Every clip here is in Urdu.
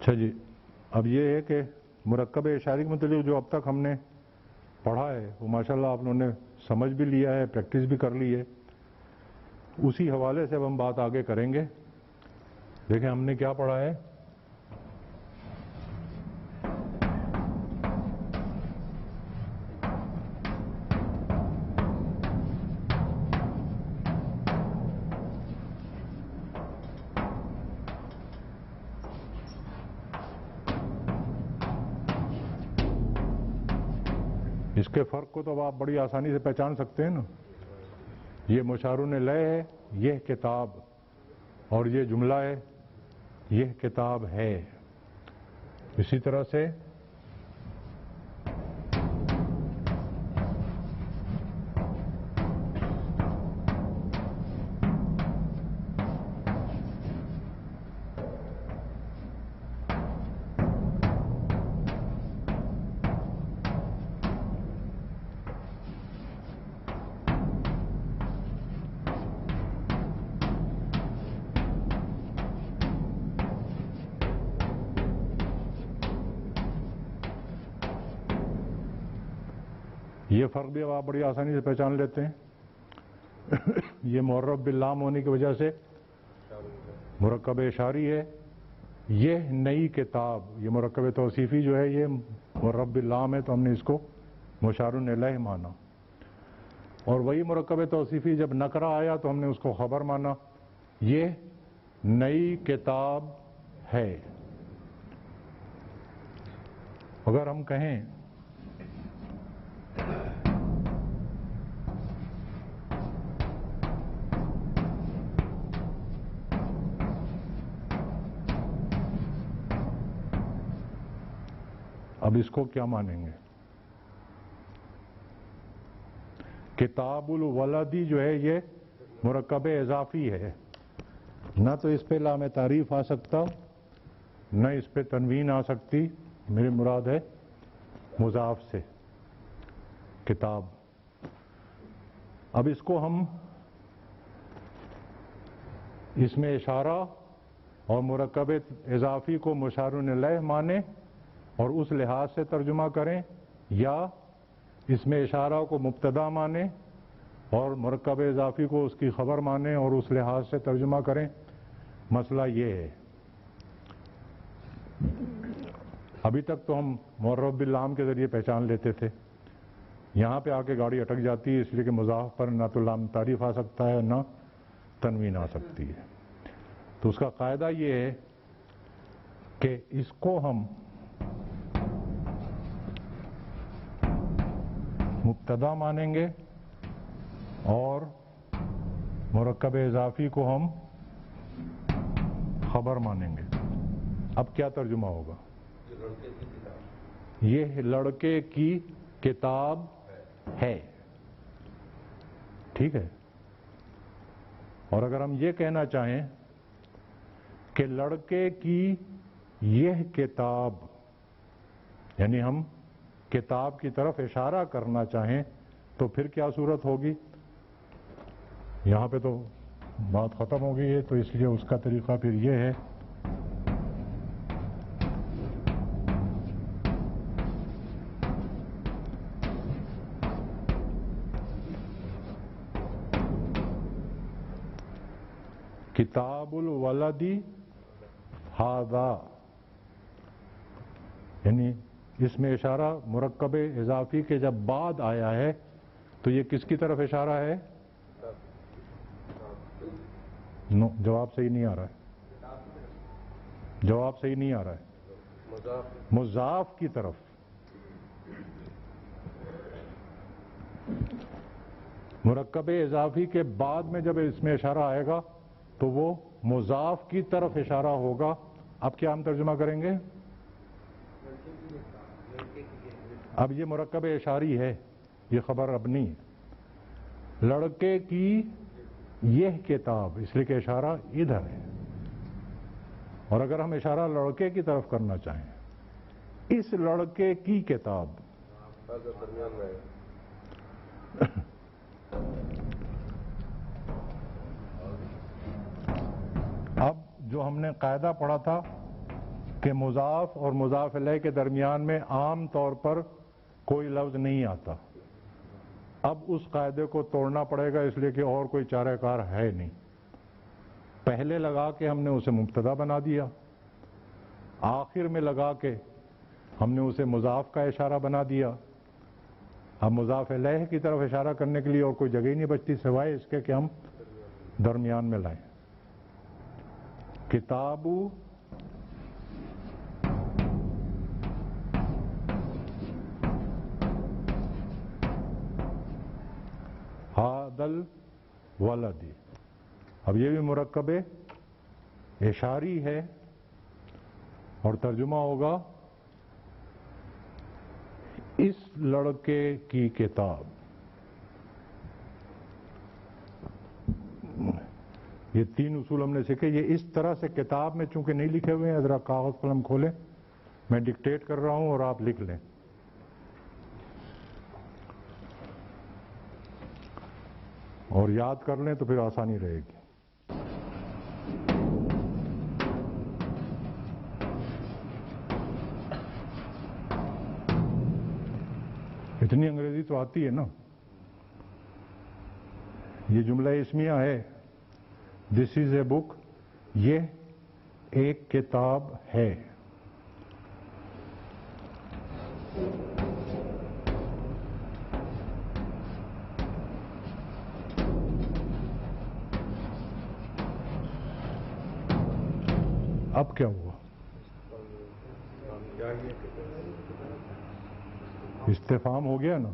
اچھا جی، اب یہ ہے کہ مرکب اشاری کے متعلق جو اب تک ہم نے پڑھا ہے وہ ماشاءاللہ آپ لوگوں نے سمجھ بھی لیا ہے، پریکٹس بھی کر لی ہے. اسی حوالے سے اب ہم بات آگے کریں گے. دیکھیں ہم نے کیا پڑھا ہے. اس کے فرق کو تو اب آپ بڑی آسانی سے پہچان سکتے ہیں نا. یہ مشارون لہ ہے، یہ کتاب، اور یہ جملہ ہے، یہ کتاب ہے. اسی طرح سے یہ فرق بھی اب آپ بڑی آسانی سے پہچان لیتے ہیں. یہ معرب باللام ہونے کی وجہ سے مرکب اشاری ہے. یہ نئی کتاب، یہ مرکب توصیفی جو ہے یہ معرب باللام ہے، تو ہم نے اس کو مشارون الیہ مانا. اور وہی مرکب توصیفی جب نکرہ آیا تو ہم نے اس کو خبر مانا. یہ نئی کتاب ہے. اگر ہم کہیں اب اس کو کیا مانیں گے؟ کتاب الولدی جو ہے یہ مرکب اضافی ہے. نہ تو اس پہ لام تعریف آ سکتا، نہ اس پہ تنوین آ سکتی. میری مراد ہے مضاف سے کتاب. اب اس کو ہم اس میں اشارہ اور مرکب اضافی کو مشارون الیہ مانے اور اس لحاظ سے ترجمہ کریں، یا اس میں اشارہ کو مبتدا مانے اور مرکب اضافی کو اس کی خبر مانے اور اس لحاظ سے ترجمہ کریں. مسئلہ یہ ہے. ابھی تک تو ہم معرب باللام کے ذریعے پہچان لیتے تھے. یہاں پہ آ کے گاڑی اٹک جاتی ہے، اس لیے کہ مضاف پر نہ تو لام تعریف آ سکتا ہے نہ تنوین آ سکتی ہے. تو اس کا قاعدہ یہ ہے کہ اس کو ہم مبتدا مانیں گے اور مرکب اضافی کو ہم خبر مانیں گے. اب کیا ترجمہ ہوگا؟ یہ لڑکے کی کتاب ہے. ٹھیک ہے. اور اگر ہم یہ کہنا چاہیں کہ لڑکے کی یہ کتاب، یعنی ہم کتاب کی طرف اشارہ کرنا چاہیں تو پھر کیا صورت ہوگی؟ یہاں پہ تو بات ختم ہو گئی ہے، تو اس لیے اس کا طریقہ پھر یہ ہے کتاب الولدی ھذا، یعنی اس میں اشارہ مرکب اضافی کے جب بعد آیا ہے تو یہ کس کی طرف اشارہ ہے؟ نو، جواب صحیح نہیں آ رہا ہے. جواب صحیح نہیں آ رہا ہے. مضاف کی طرف. مرکب اضافی کے بعد میں جب اس میں اشارہ آئے گا تو وہ مضاف کی طرف اشارہ ہوگا. اب کیا ہم ترجمہ کریں گے؟ اب یہ مرکب اشاری ہے، یہ خبر اب نہیں ہے. لڑکے کی یہ کتاب، اس لیے کہ اشارہ ادھر ہے. اور اگر ہم اشارہ لڑکے کی طرف کرنا چاہیں، اس لڑکے کی کتاب، اب جو ہم نے قاعدہ پڑھا تھا کہ مضاف اور مضاف الیہ کے درمیان میں عام طور پر کوئی لفظ نہیں آتا. اب اس قاعدے کو توڑنا پڑے گا، اس لیے کہ اور کوئی چارہ کار ہے نہیں. پہلے لگا کے ہم نے اسے مبتدا بنا دیا، آخر میں لگا کے ہم نے اسے مضاف کا اشارہ بنا دیا. اب مضاف الیہ کی طرف اشارہ کرنے کے لیے اور کوئی جگہ ہی نہیں بچتی سوائے اس کے کہ ہم درمیان میں لائیں. کتابو ہادل ولدی. اب یہ بھی مرکب اشاری ہے اور ترجمہ ہوگا اس لڑکے کی کتاب. یہ تین اصول ہم نے سیکھے. یہ اس طرح سے کتاب میں چونکہ نہیں لکھے ہوئے ہیں، ذرا کاغذ قلم کھولیں، میں ڈکٹیٹ کر رہا ہوں اور آپ لکھ لیں. اور یاد کر لیں تو پھر آسانی رہے گی. اتنی انگریزی تو آتی ہے نا. یہ جملہ اسمیہ ہے، دس از اے بک، یہ ایک کتاب ہے. اب کیا ہوا؟ استفہام ہو گیا نا.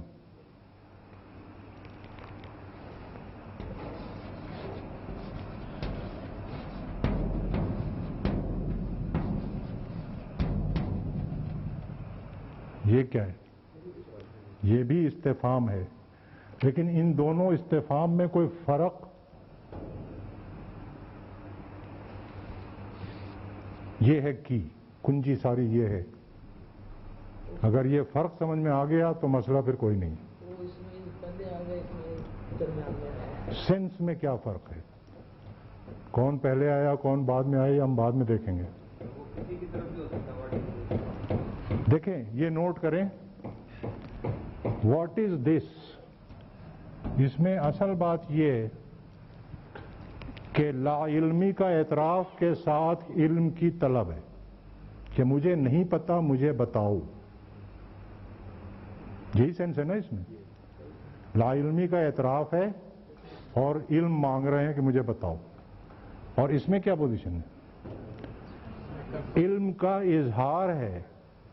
یہ کیا ہے؟ یہ بھی استفہام ہے، لیکن ان دونوں استفہام میں کوئی فرق یہ ہے کی کنجی ساری یہ ہے. اگر یہ فرق سمجھ میں آ گیا تو مسئلہ پھر کوئی نہیں. سینس میں کیا فرق ہے؟ کون پہلے آیا کون بعد میں آیا ہم بعد میں دیکھیں گے. دیکھیں یہ نوٹ کریں، واٹ از دس. اس میں اصل بات یہ ہے کہ لا علمی کا اعتراف کے ساتھ علم کی طلب ہے کہ مجھے نہیں پتا مجھے بتاؤ. یہی سینس ہے نا اس میں. لا علمی کا اعتراف ہے اور علم مانگ رہے ہیں کہ مجھے بتاؤ. اور اس میں کیا پوزیشن ہے؟ علم کا اظہار ہے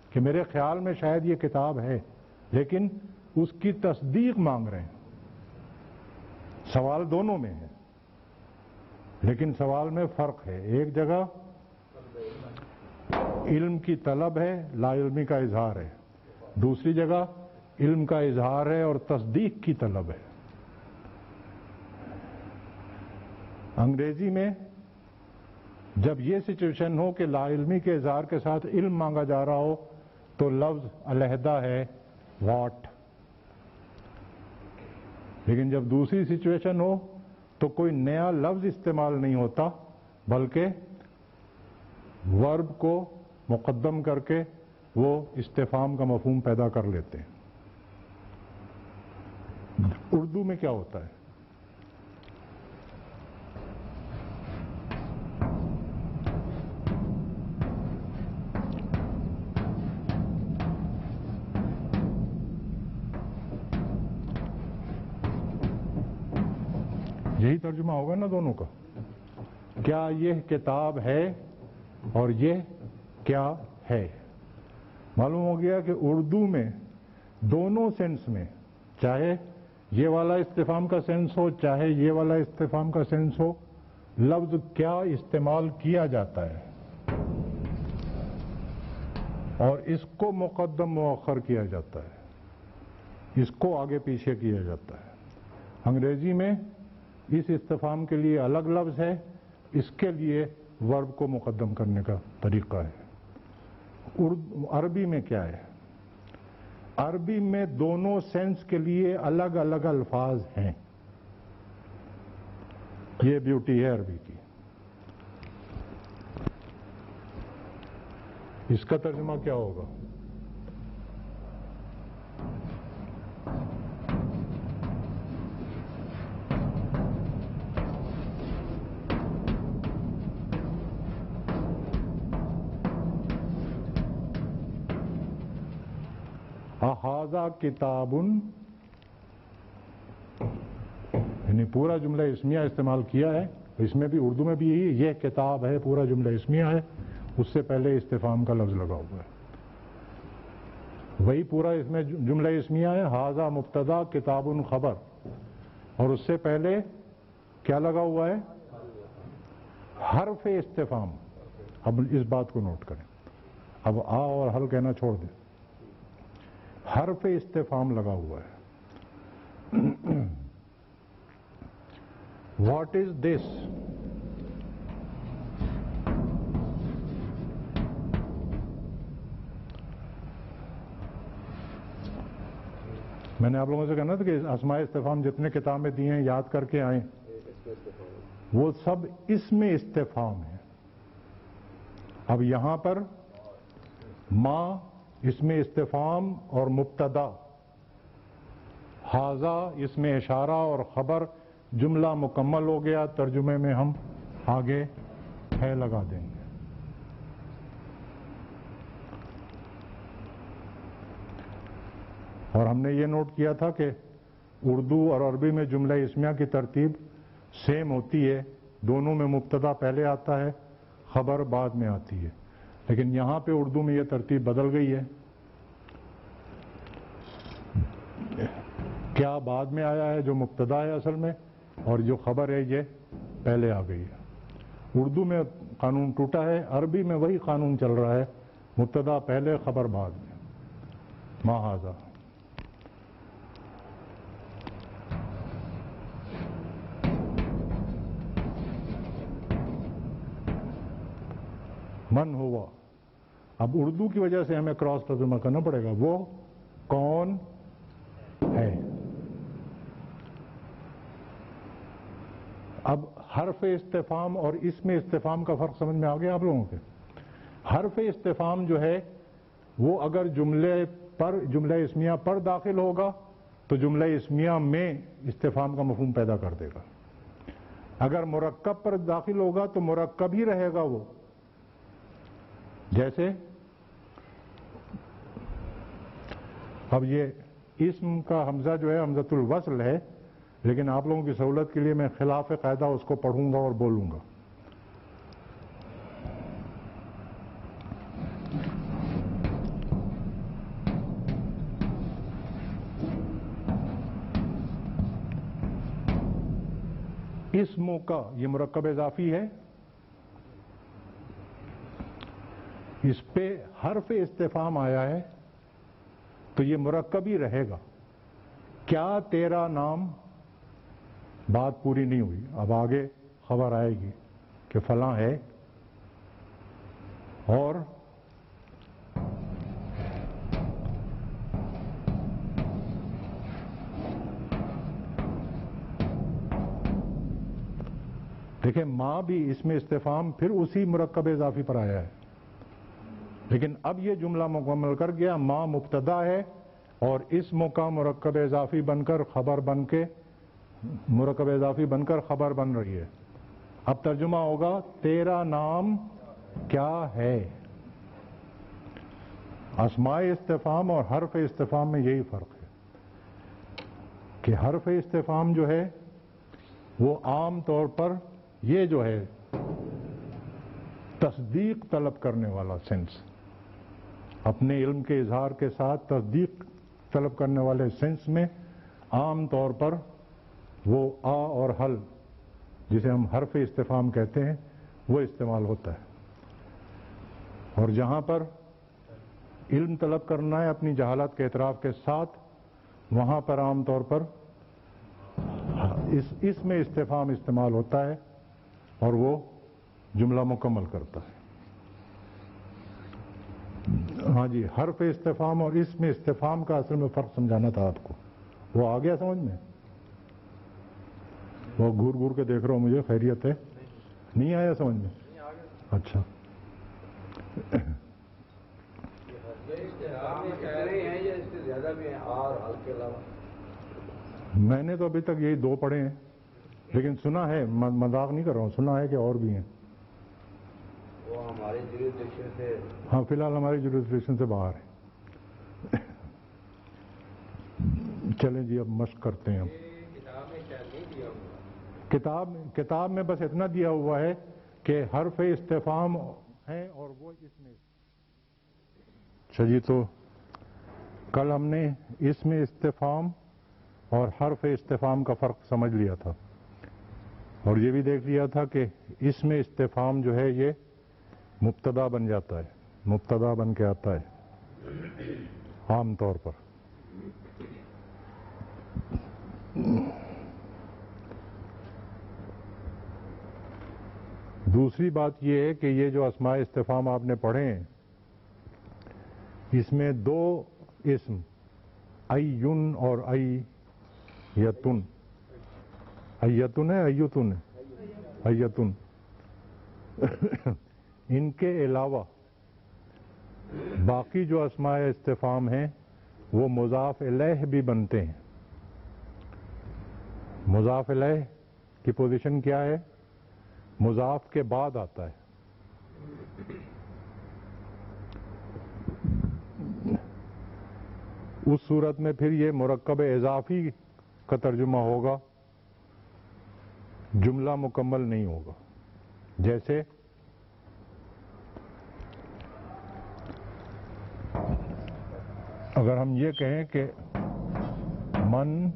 کہ میرے خیال میں شاید یہ کتاب ہے، لیکن اس کی تصدیق مانگ رہے ہیں. سوال دونوں میں ہے لیکن سوال میں فرق ہے. ایک جگہ علم کی طلب ہے، لا علمی کا اظہار ہے. دوسری جگہ علم کا اظہار ہے اور تصدیق کی طلب ہے. انگریزی میں جب یہ سچویشن ہو کہ لا علمی کے اظہار کے ساتھ علم مانگا جا رہا ہو تو لفظ علیحدہ ہے واٹ. لیکن جب دوسری سچویشن ہو تو کوئی نیا لفظ استعمال نہیں ہوتا، بلکہ ورب کو مقدم کر کے وہ استفہام کا مفہوم پیدا کر لیتے ہیں. اردو میں کیا ہوتا ہے؟ یہی ترجمہ ہوگا نا دونوں کا. کیا یہ کتاب ہے اور یہ کیا ہے. معلوم ہو گیا کہ اردو میں دونوں سینس میں، چاہے یہ والا استفہام کا سینس ہو چاہے یہ والا استفہام کا سینس ہو، لفظ کیا استعمال کیا جاتا ہے اور اس کو مقدم مؤخر کیا جاتا ہے، اس کو آگے پیچھے کیا جاتا ہے. انگریزی میں اس استفہام کے لیے الگ لفظ ہے، اس کے لیے ورب کو مقدم کرنے کا طریقہ ہے. عربی میں کیا ہے؟ عربی میں دونوں سینس کے لیے الگ الگ الفاظ ہیں. یہ بیوٹی ہے عربی کی. اس کا ترجمہ کیا ہوگا؟ احاذا کتابن، یعنی پورا جملہ اسمیہ استعمال کیا ہے، اس میں بھی اردو میں بھی یہی، یہ کتاب ہے، پورا جملہ اسمیہ ہے، اس سے پہلے استفہام کا لفظ لگا ہوا ہے، وہی پورا اس میں جملہ اسمیہ ہے، ھذا مبتدا کتاب خبر، اور اس سے پہلے کیا لگا ہوا ہے؟ حرف استفہام۔ اب اس بات کو نوٹ کریں، اب آ اور حل کہنا چھوڑ دیں، حرف استفہام لگا ہوا ہے۔ واٹ از دس؟ میں نے آپ لوگوں سے کہنا تھا کہ اسماء استفہام جتنے کتاب میں دیے ہیں یاد کر کے آئیں، وہ سب اسم استفہام ہیں۔ اب یہاں پر ما اسم استفہام اور مبتدا، ھذا اسم اشارہ اور خبر، جملہ مکمل ہو گیا، ترجمے میں ہم آگے ہے لگا دیں گے۔ اور ہم نے یہ نوٹ کیا تھا کہ اردو اور عربی میں جملہ اسمیہ کی ترتیب سیم ہوتی ہے، دونوں میں مبتدا پہلے آتا ہے، خبر بعد میں آتی ہے، لیکن یہاں پہ اردو میں یہ ترتیب بدل گئی ہے۔ کیا بعد میں آیا ہے جو مبتدا ہے اصل میں، اور جو خبر ہے یہ پہلے آ گئی ہے۔ اردو میں قانون ٹوٹا ہے، عربی میں وہی قانون چل رہا ہے، مبتدا پہلے خبر بعد میں۔ ما ھذا، من ہوا۔ اب اردو کی وجہ سے ہمیں کراس ترجمہ کرنا پڑے گا، وہ کون ہے۔ اب حرف استفہام اور اسم استفہام کا فرق سمجھ میں آ گیا آپ لوگوں کے؟ حرف استفہام جو ہے وہ اگر جملہ اسمیہ پر داخل ہوگا تو جملہ اسمیہ میں استفہام کا مفہوم پیدا کر دے گا، اگر مرکب پر داخل ہوگا تو مرکب ہی رہے گا وہ۔ جیسے اب یہ اسم کا حمزہ جو ہے حمزۃ الوصل ہے، لیکن آپ لوگوں کی سہولت کے لیے میں خلاف قاعدہ اس کو پڑھوں گا اور بولوں گا۔ اسموں کا یہ مرکب اضافی ہے، اس پہ حرف استفہام آیا ہے تو یہ مرکب ہی رہے گا۔ کیا تیرا نام، بات پوری نہیں ہوئی، اب آگے خبر آئے گی کہ فلاں ہے، اور دیکھیں ماں بھی اس میں استفہام پھر اسی مرکب اضافی پر آیا ہے، لیکن اب یہ جملہ مکمل کر گیا، ماں مبتدا ہے اور اسم کا مرکب اضافی بن کر خبر بن کے، مرکب اضافی بن کر خبر بن رہی ہے۔ اب ترجمہ ہوگا تیرا نام کیا ہے۔ اسماء استفہام اور حرف استفہام میں یہی فرق ہے کہ حرف استفہام جو ہے وہ عام طور پر یہ جو ہے تصدیق طلب کرنے والا سینس، اپنے علم کے اظہار کے ساتھ تصدیق طلب کرنے والے سینس میں عام طور پر وہ آ اور حل، جسے ہم حرف استفہام کہتے ہیں، وہ استعمال ہوتا ہے۔ اور جہاں پر علم طلب کرنا ہے اپنی جہالت کے اعتراف کے ساتھ، وہاں پر عام طور پر اس میں استفہام استعمال ہوتا ہے اور وہ جملہ مکمل کرتا ہے۔ ہاں جی، حرف استفہام اور اس میں استفہام کا اصل میں فرق سمجھانا تھا آپ کو، وہ آ گیا سمجھ میں؟ وہ گھور گھور کے دیکھ رہا ہوں، مجھے خیریت ہے؟ نہیں آیا سمجھ میں؟ اچھا ہیں یا اس سے زیادہ بھی ہیں اور حل کے علاوہ؟ میں نے تو ابھی تک یہی 2 پڑھے ہیں، لیکن سنا ہے، مذاق نہیں کر رہا ہوں، سنا ہے کہ اور بھی ہیں۔ وہ ہماری جوریسڈکشن سے؟ ہاں، فی الحال ہماری جوریسڈکشن سے باہر ہے۔ چلیں جی، اب مشق کرتے ہیں۔ کتاب میں شاید نہیں دیا ہوا۔ کتاب میں بس اتنا دیا ہوا ہے کہ حرف استفہام ہے اور وہ اس میں۔ اچھا جی، تو کل ہم نے اس میں استفہام اور حرف استفہام کا فرق سمجھ لیا تھا، اور یہ بھی دیکھ لیا تھا کہ اس میں استفہام جو ہے یہ مبتدا بن جاتا ہے، مبتدا بن کے آتا ہے عام طور پر۔ دوسری بات یہ ہے کہ یہ جو اسماء استفہام آپ نے پڑھے ہیں، اس میں 2 اسم ایون اور ایتن، ایتن ہے ایتن ہے ایتن، ان کے علاوہ باقی جو اسماء استفہام ہیں وہ مضاف الیہ بھی بنتے ہیں۔ مضاف الیہ کی پوزیشن کیا ہے؟ مضاف کے بعد آتا ہے۔ اس صورت میں پھر یہ مرکب اضافی کا ترجمہ ہوگا، جملہ مکمل نہیں ہوگا۔ جیسے اگر ہم یہ کہیں کہ من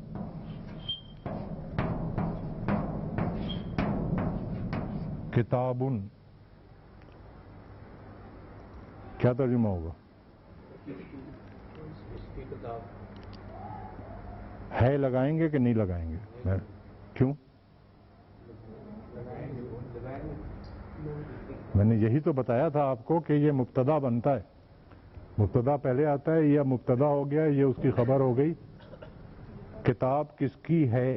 کتابن، کیا ترجمہ ہوگا؟ اس کی کتاب ہے لگائیں گے کہ نہیں لگائیں گے؟ کیوں؟ میں نے یہی تو بتایا تھا آپ کو کہ یہ مبتدا بنتا ہے، مبتدا پہلے آتا ہے، یا مبتدا ہو گیا، یہ اس کی خبر ہو گئی۔ کتاب کس کی ہے؟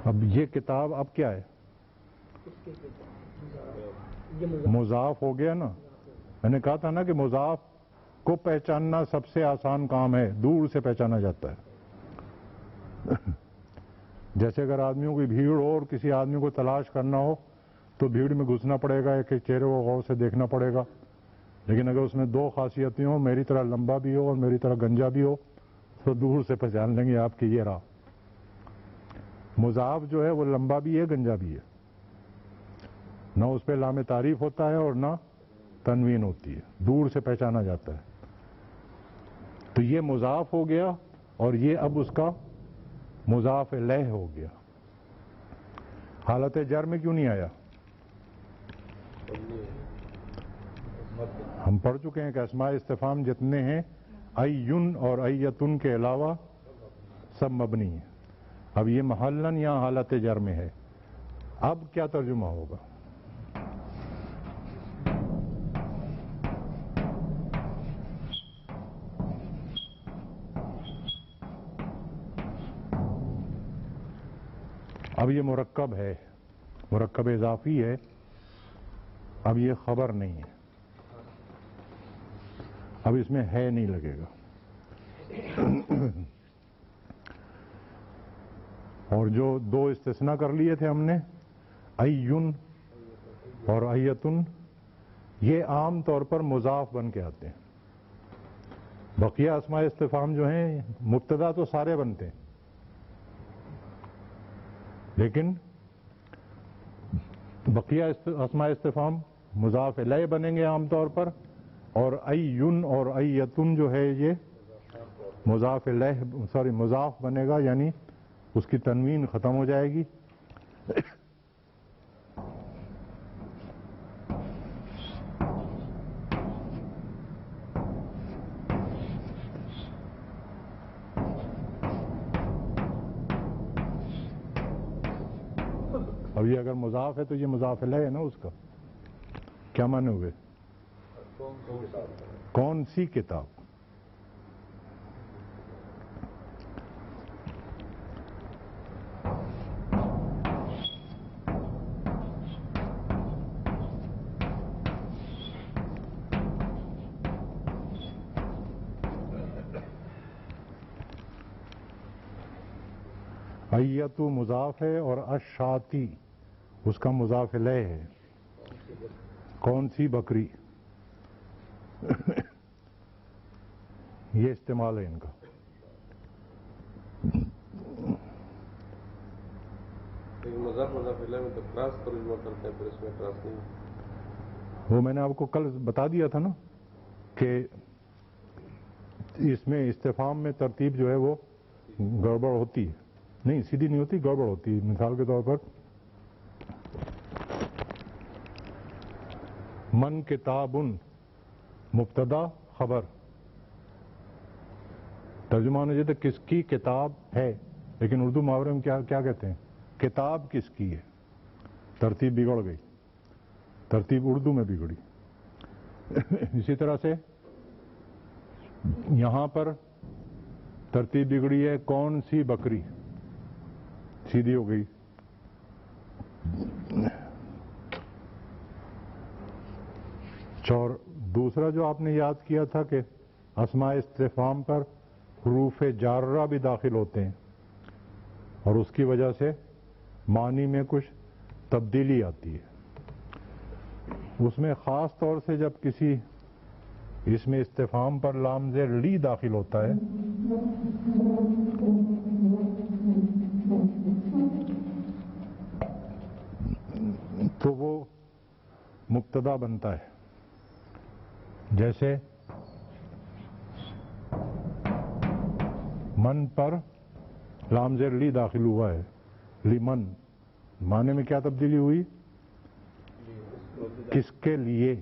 اب یہ کتاب اب کیا ہے؟ مضاف ہو گیا نا۔ میں نے کہا تھا نا کہ مضاف کو پہچاننا سب سے آسان کام ہے، دور سے پہچانا جاتا ہے۔ جیسے اگر آدمیوں کی بھیڑ ہو اور کسی آدمی کو تلاش کرنا ہو تو بھیڑ میں گھسنا پڑے گا، ایک ایک چہرے کو غور سے دیکھنا پڑے گا، لیکن اگر اس میں 2 خاصیتیں ہوں، میری طرح لمبا بھی ہو اور میری طرح گنجا بھی ہو، تو دور سے پہچان لیں گے آپ کی یہ رہا۔ مضاف جو ہے وہ لمبا بھی ہے، گنجا بھی ہے، نہ اس پہ لام تعریف ہوتا ہے اور نہ تنوین ہوتی ہے، دور سے پہچانا جاتا ہے۔ تو یہ مضاف ہو گیا اور یہ اب اس کا مضاف الیہ ہو گیا۔ حالت جر میں کیوں نہیں آیا؟ ہم پڑھ چکے ہیں کہ اسماء استفہام جتنے ہیں ایون اور ایتن کے علاوہ سب مبنی ہیں۔ اب یہ محلن یا حالت جر میں ہے، اب کیا ترجمہ ہوگا؟ اب یہ مرکب ہے، مرکب اضافی ہے، اب یہ خبر نہیں ہے، اب اس میں ہے نہیں لگے گا۔ اور جو 2 استثناء کر لیے تھے ہم نے، ایون اور ایتن، یہ عام طور پر مضاف بن کے آتے ہیں۔ بقیہ اسماء استفہام جو ہیں مبتدا تو سارے بنتے ہیں، لیکن بقیہ اسماء استفہام مضاف الیہ بنیں گے عام طور پر، اور ایون اور ایتن جو ہے یہ مضاف الیہ مضاف بنے گا، یعنی اس کی تنوین ختم ہو جائے گی۔ اب یہ اگر مضاف ہے تو یہ مضاف الیہ ہے نا، اس کا کیا معنی ہوئے؟ کون سی کتاب؟ ایتو مضاف ہے اور اشاتی اس کا مضاف الیہ ہے. کون سی بکری یہ استعمال ہے ان کا. مضاف الیہ میں تو کراس ترجمہ کرتے ہیں، پھر اس میں کراس نہیں. وہ میں نے آپ کو کل بتا دیا تھا نا کہ اس میں استفہام میں ترتیب جو ہے وہ گڑبڑ ہوتی ہے. نہیں سیدھی نہیں ہوتی، گڑبڑ ہوتی ہے. مثال کے طور پر من کتاب مبتدا خبر، ترجمہ ہونا چاہیے کس کی کتاب ہے، لیکن اردو محاورے میں کیا کہتے ہیں؟ کتاب کس کی ہے. ترتیب بگڑ گئی، ترتیب اردو میں بگڑی. اسی طرح سے یہاں پر ترتیب بگڑی ہے کون سی بکری، سیدھی ہو گئی. اور دوسرا جو آپ نے یاد کیا تھا کہ اسماء استفہام پر حروف جارہ بھی داخل ہوتے ہیں اور اس کی وجہ سے معنی میں کچھ تبدیلی آتی ہے. اس میں خاص طور سے جب کسی اس میں استفہام پر لام زیر لی داخل ہوتا ہے تو وہ مبتدا بنتا ہے. جیسے من پر لام زیر لی داخل ہوا ہے، لمن، معنی میں کیا تبدیلی ہوئی؟ کس کے لیے.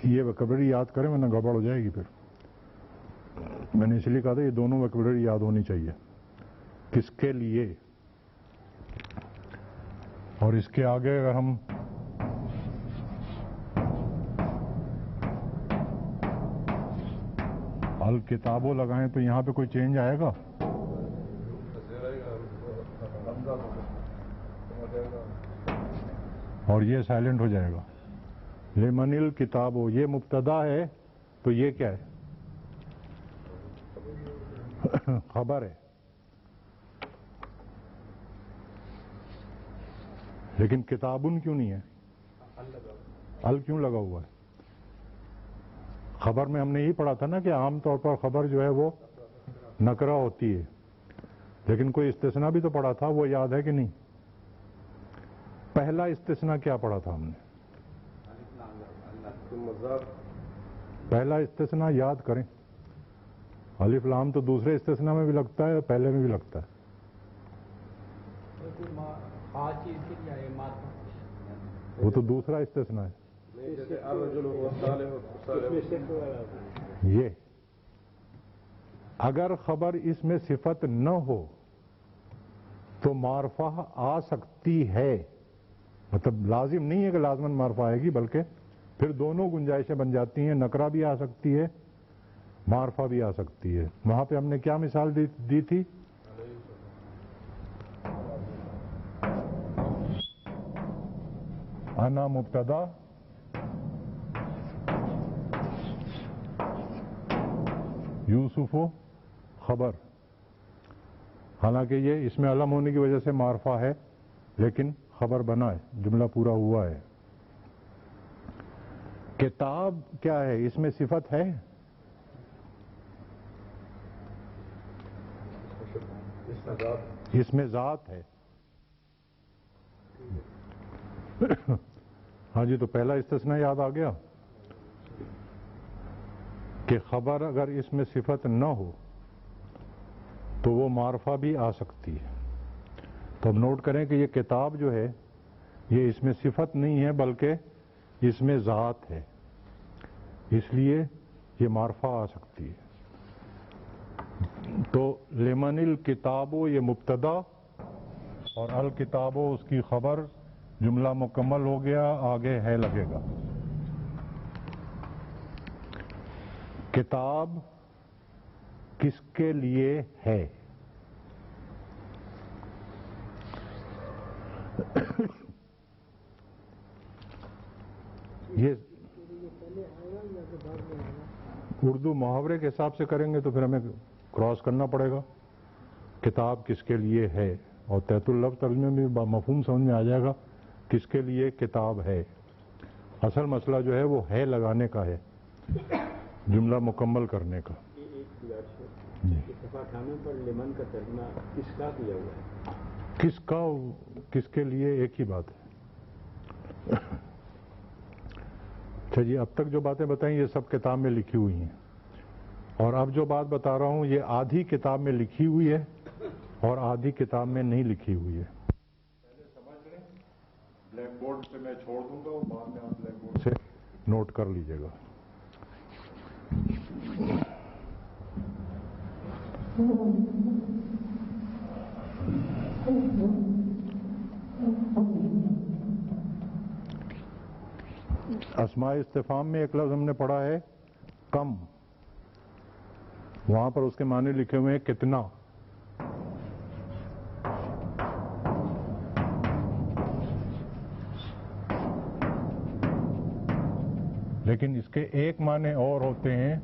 یہ ویکیبلری یاد کریں ورنہ گڑبڑ ہو جائے گی. پھر میں نے اس لیے کہا تھا یہ دونوں ویکیبلری یاد ہونی چاہیے. کس کے لیے. اور اس کے آگے اگر ہم الکتابوں لگائیں تو یہاں پہ کوئی چینج آئے گا؟ اور یہ سائلنٹ ہو جائے گا. لمن الکتابو یہ مبتدا ہے تو یہ کیا ہے؟ خبر ہے. لیکن کتابن کیوں نہیں ہے؟ ال کیوں لگا ہوا ہے؟ خبر میں ہم نے یہی پڑھا تھا نا کہ عام طور پر خبر جو ہے وہ نکرہ ہوتی ہے، لیکن کوئی استثناء بھی تو پڑھا تھا، وہ یاد ہے کہ نہیں؟ پہلا استثناء کیا پڑھا تھا ہم نے؟ پہلا استثناء یاد کریں. الف لام تو دوسرے استثناء میں بھی لگتا ہے، پہلے میں بھی لگتا ہے. وہ تو دوسرا استثناء ہے. یہ اگر خبر اس میں صفت نہ ہو تو معرفہ آ سکتی ہے. مطلب لازم نہیں ہے کہ لازماً معرفہ آئے گی، بلکہ پھر دونوں گنجائشیں بن جاتی ہیں. نکرہ بھی آ سکتی ہے، معرفہ بھی آ سکتی ہے. وہاں پہ ہم نے کیا مثال دی تھی؟ انا مبتدا یوسف خبر. حالانکہ یہ اس میں علم ہونے کی وجہ سے معرفہ ہے، لیکن خبر بنا ہے، جملہ پورا ہوا ہے. کتاب کیا ہے؟ اس میں صفت ہے؟ اس میں ذات ہے. ہاں جی، تو پہلا استثناء یاد آ گیا کہ خبر اگر اس میں صفت نہ ہو تو وہ معرفہ بھی آ سکتی ہے. تو اب نوٹ کریں کہ یہ کتاب جو ہے یہ اس میں صفت نہیں ہے بلکہ اس میں ذات ہے، اس لیے یہ معرفہ آ سکتی ہے. تو لمن الکتابو یہ مبتدا اور الکتابو اس کی خبر. جملہ مکمل ہو گیا، آگے ہے لگے گا. کتاب کس کے لیے ہے؟ یہ اردو محاورے کے حساب سے کریں گے تو پھر ہمیں کراس کرنا پڑے گا. کتاب کس کے لیے ہے، اور تحت اللفظ ترجمے میں بھی مفہوم سمجھ میں آ جائے گا کس کے لیے کتاب ہے۔ اصل مسئلہ جو ہے وہ ہے لگانے کا ہے، جملہ مکمل کرنے کا۔ ایک گزارش ہے، صفحہ 98 پر لمن کا ترجمہ کس کا کیا ہوا ہے؟ کس کا، کس کے لیے، ایک ہی بات ہے۔ اچھا جی، اب تک جو باتیں بتائیں یہ سب کتاب میں لکھی ہوئی ہیں، اور اب جو بات بتا رہا ہوں یہ آدھی کتاب میں لکھی ہوئی ہے اور آدھی کتاب میں نہیں لکھی ہوئی ہے۔ پہلے سمجھ لیں، بلیک بورڈ پہ میں چھوڑ دوں گا، وہ بعد میں آپ بلیک بورڈ سے نوٹ کر لیجیے گا۔ اسماء استفہام میں ایک لفظ ہم نے پڑھا ہے کم، وہاں پر اس کے معنی لکھے ہوئے ہیں کتنا۔ لیکن اس کے ایک معنی اور ہوتے ہیں،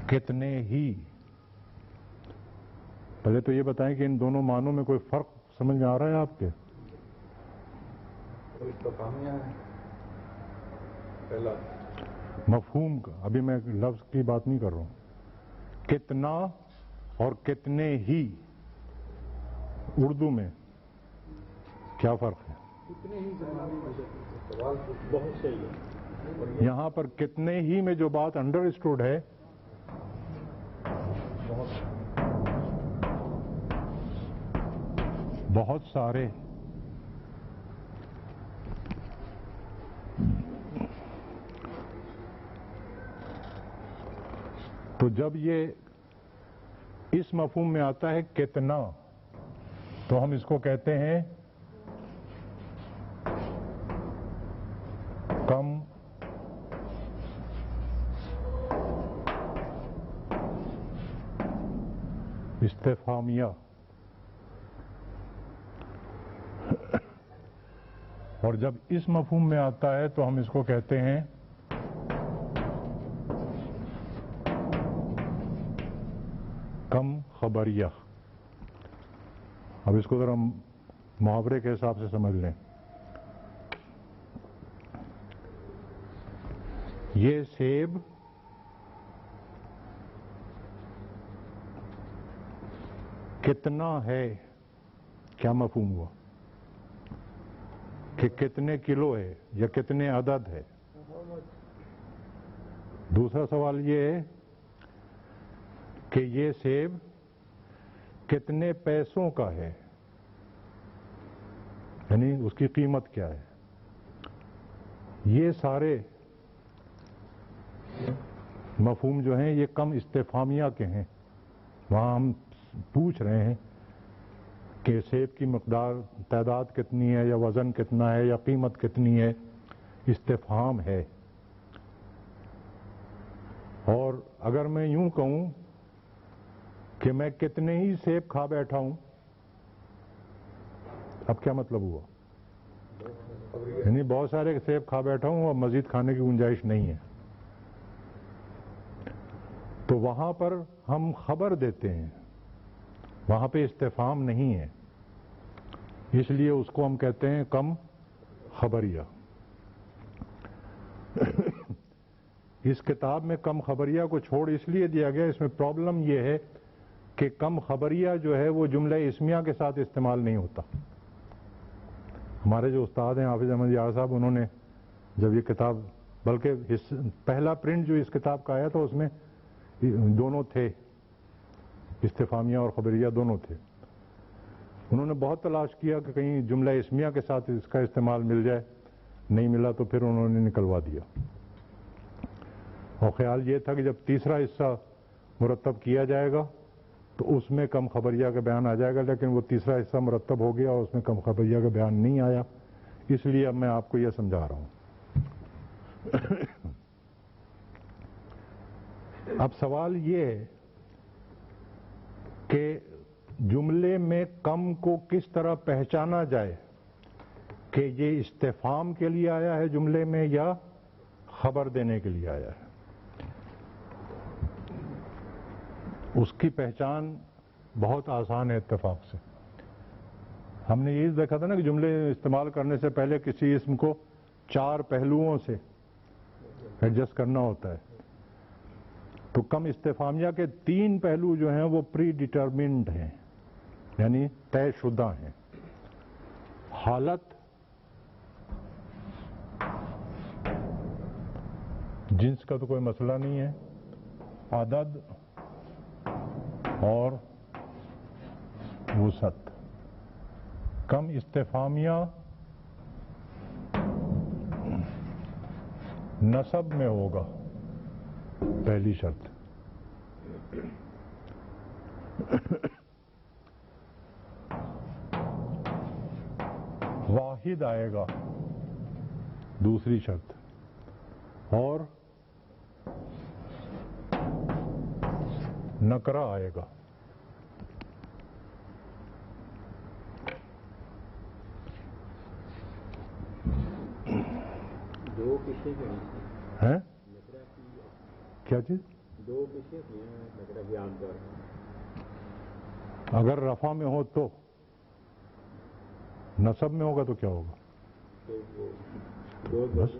کتنے ہی۔ پہلے تو یہ بتائیں کہ ان دونوں معنوں میں کوئی فرق سمجھ میں آ رہا ہے آپ کے؟ پہلا مفہوم کا، ابھی میں لفظ کی بات نہیں کر رہا ہوں۔ کتنا اور کتنے ہی اردو میں کیا فرق ہے؟ کتنے ہی بہت صحیح ہے۔ یہاں پر کتنے ہی میں جو بات انڈر اسٹوڈ ہے، بہت سارے۔ تو جب یہ اس مفہوم میں آتا ہے کتنا، تو ہم اس کو کہتے ہیں کم استفہامیہ، اور جب اس مفہوم میں آتا ہے تو ہم اس کو کہتے ہیں کم خبریہ۔ اب اس کو ذرا محاورے کے حساب سے سمجھ لیں۔ یہ سیب کتنا ہے، کیا مفہوم ہوا؟ کہ کتنے کلو ہے یا کتنے عدد ہے۔ دوسرا سوال یہ ہے کہ یہ سیب کتنے پیسوں کا ہے، یعنی اس کی قیمت کیا ہے۔ یہ سارے مفہوم جو ہیں یہ کم استفہامیہ کے ہیں۔ وہاں ہم پوچھ رہے ہیں کہ سیب کی مقدار، تعداد کتنی ہے، یا وزن کتنا ہے، یا قیمت کتنی ہے، استفہام ہے۔ اور اگر میں یوں کہوں کہ میں کتنے ہی سیب کھا بیٹھا ہوں، اب کیا مطلب ہوا؟ یعنی بہت سارے سیب کھا بیٹھا ہوں اور مزید کھانے کی گنجائش نہیں ہے۔ تو وہاں پر ہم خبر دیتے ہیں، وہاں پہ استفہام نہیں ہے، اس لیے اس کو ہم کہتے ہیں کم خبریہ۔ اس کتاب میں کم خبریہ کو چھوڑ اس لیے دیا گیا، اس میں پرابلم یہ ہے کہ کم خبریہ جو ہے وہ جملہ اسمیہ کے ساتھ استعمال نہیں ہوتا۔ ہمارے جو استاد ہیں حافظ احمد یار صاحب، انہوں نے جب یہ کتاب، بلکہ پہلا پرنٹ جو اس کتاب کا آیا تھا اس میں دونوں تھے، استفہامیہ اور خبریہ دونوں تھے۔ انہوں نے بہت تلاش کیا کہ کہیں جملہ اسمیہ کے ساتھ اس کا استعمال مل جائے، نہیں ملا تو پھر انہوں نے نکلوا دیا۔ اور خیال یہ تھا کہ جب تیسرا حصہ مرتب کیا جائے گا تو اس میں کم خبریہ کا بیان آ جائے گا، لیکن وہ تیسرا حصہ مرتب ہو گیا اور اس میں کم خبریہ کا بیان نہیں آیا، اس لیے اب میں آپ کو یہ سمجھا رہا ہوں۔ اب سوال یہ ہے کہ جملے میں کم کو کس طرح پہچانا جائے کہ یہ استفہام کے لیے آیا ہے جملے میں یا خبر دینے کے لیے آیا ہے۔ اس کی پہچان بہت آسان ہے اتفاق سے. ہم نے یہ دیکھا تھا نا کہ جملے استعمال کرنے سے پہلے کسی اسم کو 4 پہلوؤں سے ایڈجسٹ کرنا ہوتا ہے. تو کم استفہامیہ کے 3 پہلو جو ہیں وہ پری ڈیٹرمنڈ ہیں، یعنی طے شدہ ہیں. حالت، جنس کا تو کوئی مسئلہ نہیں ہے، عدد اور وسعت. کم استفہامیہ نسب میں ہوگا، پہلی شرط. واحد آئے گا، دوسری شرط. اور نکرہ آئے گا. دو پیشے ہیں نکرہ کی، کیا چیز؟ 2 پیشے کی ہیں نکرہ کی عام طور پر. اگر رفع میں ہو تو، نصب میں ہوگا تو کیا ہوگا؟ تو وہ 2 بس.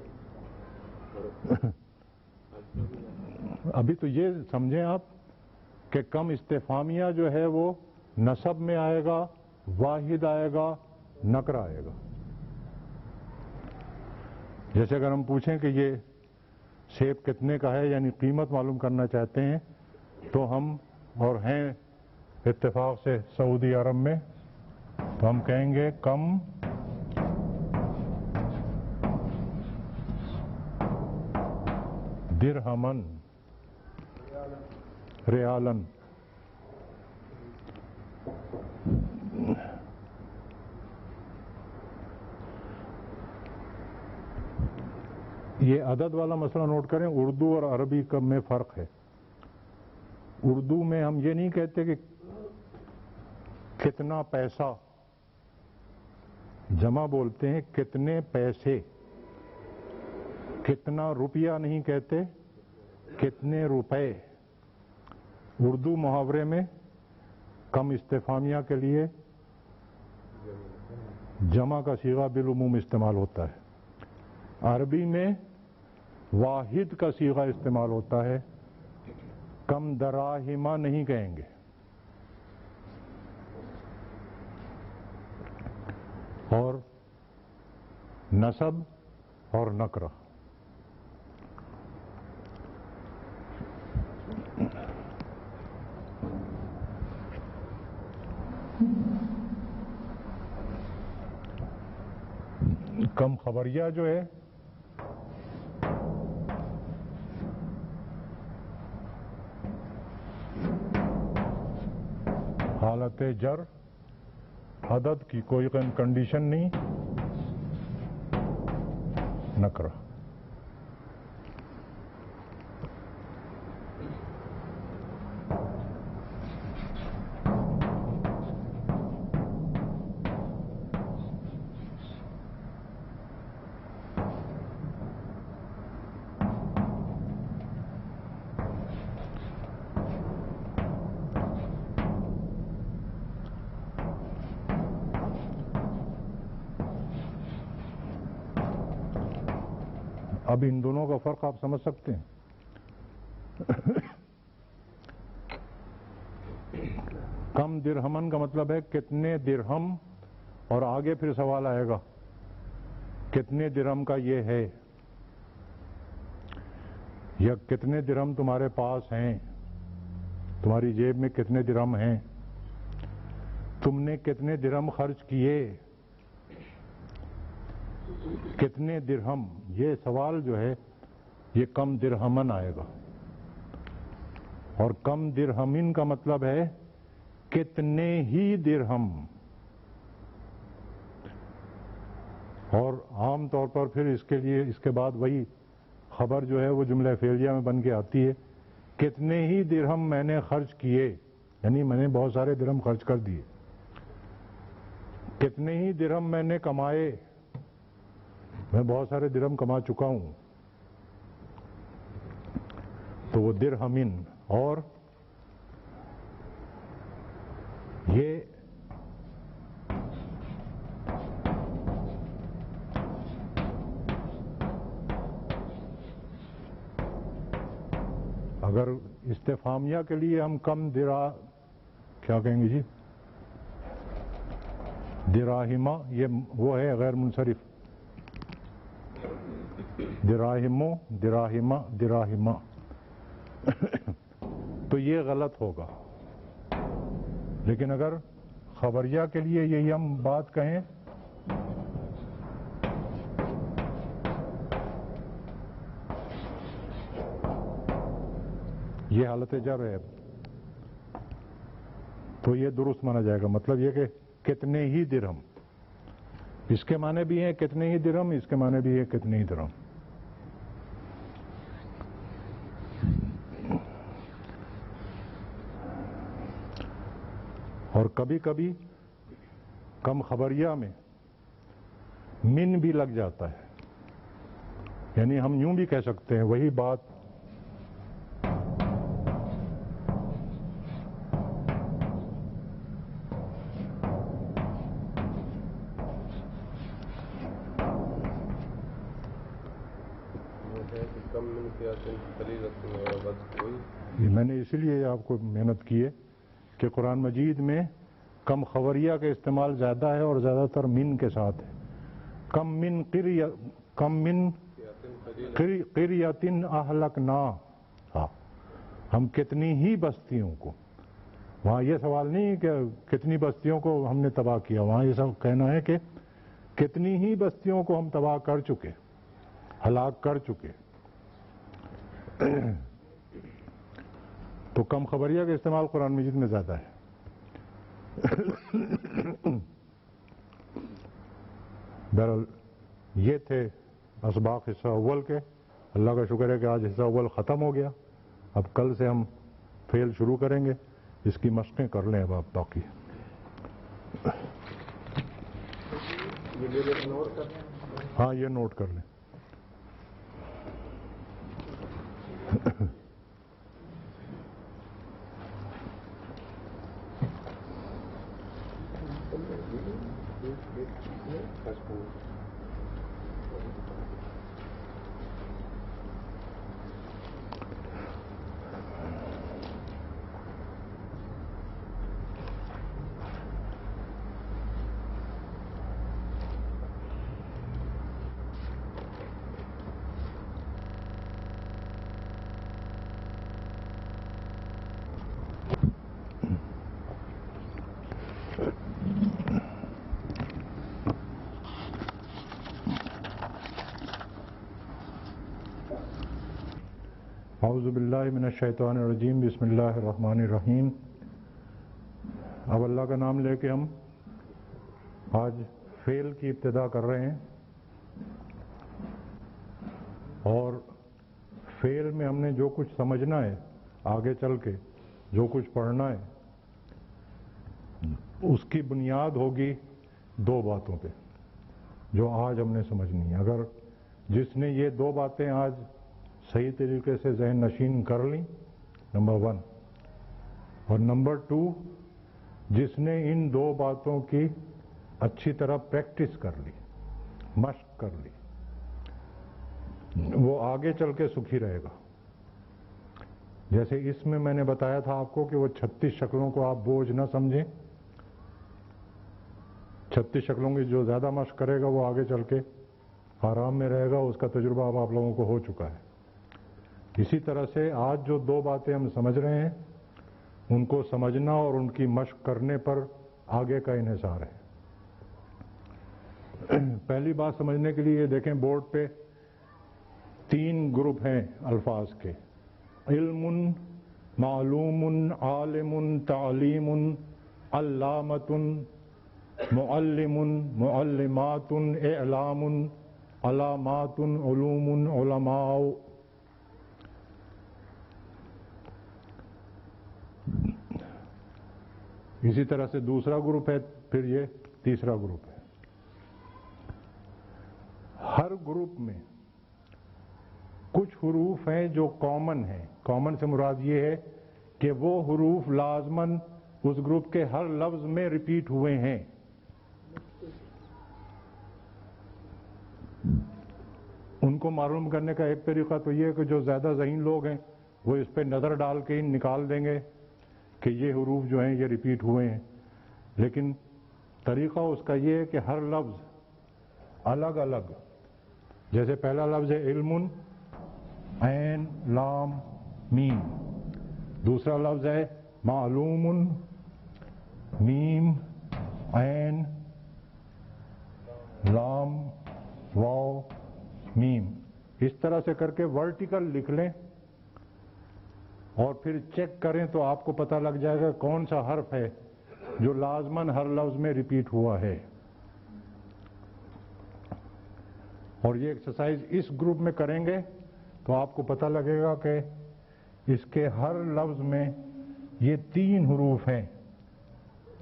ابھی تو یہ سمجھیں آپ کہ کم استفہامیہ جو ہے وہ نسب میں آئے گا، واحد آئے گا، نکرہ آئے گا. جیسے اگر ہم پوچھیں کہ یہ سیب کتنے کا ہے، یعنی قیمت معلوم کرنا چاہتے ہیں، تو ہم اور ہیں اتفاق سے سعودی عرب میں، تو ہم کہیں گے کم درہمن ریالن. یہ عدد والا مسئلہ نوٹ کریں، اردو اور عربی میں فرق ہے. اردو میں ہم یہ نہیں کہتے کہ کتنا پیسہ، جمع بولتے ہیں کتنے پیسے. کتنا روپیہ نہیں کہتے، کتنے روپے. اردو محاورے میں کم استفہامیہ کے لیے جمع کا صیغہ بالعموم استعمال ہوتا ہے. عربی میں واحد کا صیغہ استعمال ہوتا ہے، کم دراہمہ نہیں کہیں گے. اور نسب اور نکرہ. کم خبریہ جو ہے حالت جر، عدد کی کوئی کنڈیشن نہیں، نکرہ. اب ان دونوں کا فرق آپ سمجھ سکتے ہیں. کم درہمن کا مطلب ہے کتنے درہم، اور آگے پھر سوال آئے گا کتنے درہم کا یہ ہے، یا کتنے درہم تمہارے پاس ہیں، تمہاری جیب میں کتنے درہم ہیں، تم نے کتنے درہم خرچ کیے، کتنے درہم. یہ سوال جو ہے یہ کم درہمن آئے گا. اور کم درہمن کا مطلب ہے کتنے ہی درہم. اور عام طور پر پھر اس کے لیے اس کے بعد وہی خبر جو ہے وہ جملہ فعلیہ میں بن کے آتی ہے، کتنے ہی درہم میں نے خرچ کیے، یعنی میں نے بہت سارے درہم خرچ کر دیے. کتنے ہی درہم میں نے کمائے، میں بہت سارے درہم کما چکا ہوں. تو وہ درہمن. اور یہ اگر استفہامیہ کے لیے ہم کم کیا کہیں گے جی، دراہمہ، یہ وہ ہے غیر منصرف، دراہمہ تو یہ غلط ہوگا. لیکن اگر خبریہ کے لیے یہی ہم بات کہیں یہ حالت جر ہے تو یہ درست مانا جائے گا. مطلب یہ کہ کتنے ہی درہم، اس کے معنی بھی ہیں کتنے ہی درہم، اس کے معنی بھی ہے کتنے ہی درہم. اور کبھی کبھی کم خبریہ میں من بھی لگ جاتا ہے، یعنی ہم یوں بھی کہہ سکتے ہیں وہی بات میں نے اسی لیے آپ کو محنت کی ہے کہ قرآن مجید میں کم خبریہ کا استعمال زیادہ ہے اور زیادہ تر من کے ساتھ ہے. کم من قریۃ اہلکنا، ہم کتنی ہی بستیوں کو، وہاں یہ سوال نہیں کہ کتنی بستیوں کو ہم نے تباہ کیا، وہاں یہ سب کہنا ہے کہ کتنی ہی بستیوں کو ہم تباہ کر چکے، ہلاک کر چکے. تو کم خبریہ کا استعمال قرآن مجید میں زیادہ ہے. بہرحال یہ تھے اسباق حصہ اول کے. اللہ کا شکر ہے کہ آج حصہ اول ختم ہو گیا. اب کل سے ہم فعل شروع کریں گے، اس کی مشقیں کر لیں اب آپ باقی. ہاں یہ نوٹ کر لیں. اعوذ باللہ من الشیطان الرجیم، بسم اللہ الرحمن الرحیم. اب اللہ کا نام لے کے ہم آج فعل کی ابتدا کر رہے ہیں، اور فعل میں ہم نے جو کچھ سمجھنا ہے آگے چل کے، جو کچھ پڑھنا ہے، اس کی بنیاد ہوگی دو باتوں پہ جو آج ہم نے سمجھنی ہے. اگر جس نے یہ دو باتیں آج صحیح طریقے سے ذہن نشین کر لیں، نمبر 1، اور نمبر 2 جس نے ان دو باتوں کی اچھی طرح پریکٹس کر لی، مشق کر لی، وہ آگے چل کے سکھی رہے گا. جیسے اس میں نے بتایا تھا آپ کو کہ وہ 36 شکلوں کو آپ بوجھ نہ سمجھیں. 36 شکلوں کی جو زیادہ مشق کرے گا وہ آگے چل کے آرام میں رہے گا. اس کا تجربہ اب آپ لوگوں کو ہو چکا ہے. اسی طرح سے آج جو دو باتیں ہم سمجھ رہے ہیں ان کو سمجھنا اور ان کی مشق کرنے پر آگے کا انحصار ہے. پہلی بات سمجھنے کے لیے دیکھیں بورڈ پہ 3 گروپ ہیں الفاظ کے: علم، معلوم، عالم، تعلیم، علامۃ، معلم، معلمات، اعلام، علامات، علوم، علماء. اسی طرح سے دوسرا گروپ ہے، پھر یہ تیسرا گروپ ہے. ہر گروپ میں کچھ حروف ہیں جو کامن ہیں. کامن سے مراد یہ ہے کہ وہ حروف لازماً اس گروپ کے ہر لفظ میں ریپیٹ ہوئے ہیں. ان کو معلوم کرنے کا ایک طریقہ تو یہ ہے کہ جو زیادہ ذہین لوگ ہیں وہ اس پہ نظر ڈال کے ہی نکال دیں گے کہ یہ حروف جو ہیں یہ ریپیٹ ہوئے ہیں. لیکن طریقہ اس کا یہ ہے کہ ہر لفظ الگ الگ، جیسے پہلا لفظ ہے علم، عین لام میم. دوسرا لفظ ہے معلوم، میم عین لام واو میم. اس طرح سے کر کے ورٹیکل لکھ لیں اور پھر چیک کریں تو آپ کو پتہ لگ جائے گا کون سا حرف ہے جو لازماً ہر لفظ میں ریپیٹ ہوا ہے. اور یہ ایکسرسائز اس گروپ میں کریں گے تو آپ کو پتہ لگے گا کہ اس کے ہر لفظ میں یہ 3 حروف ہیں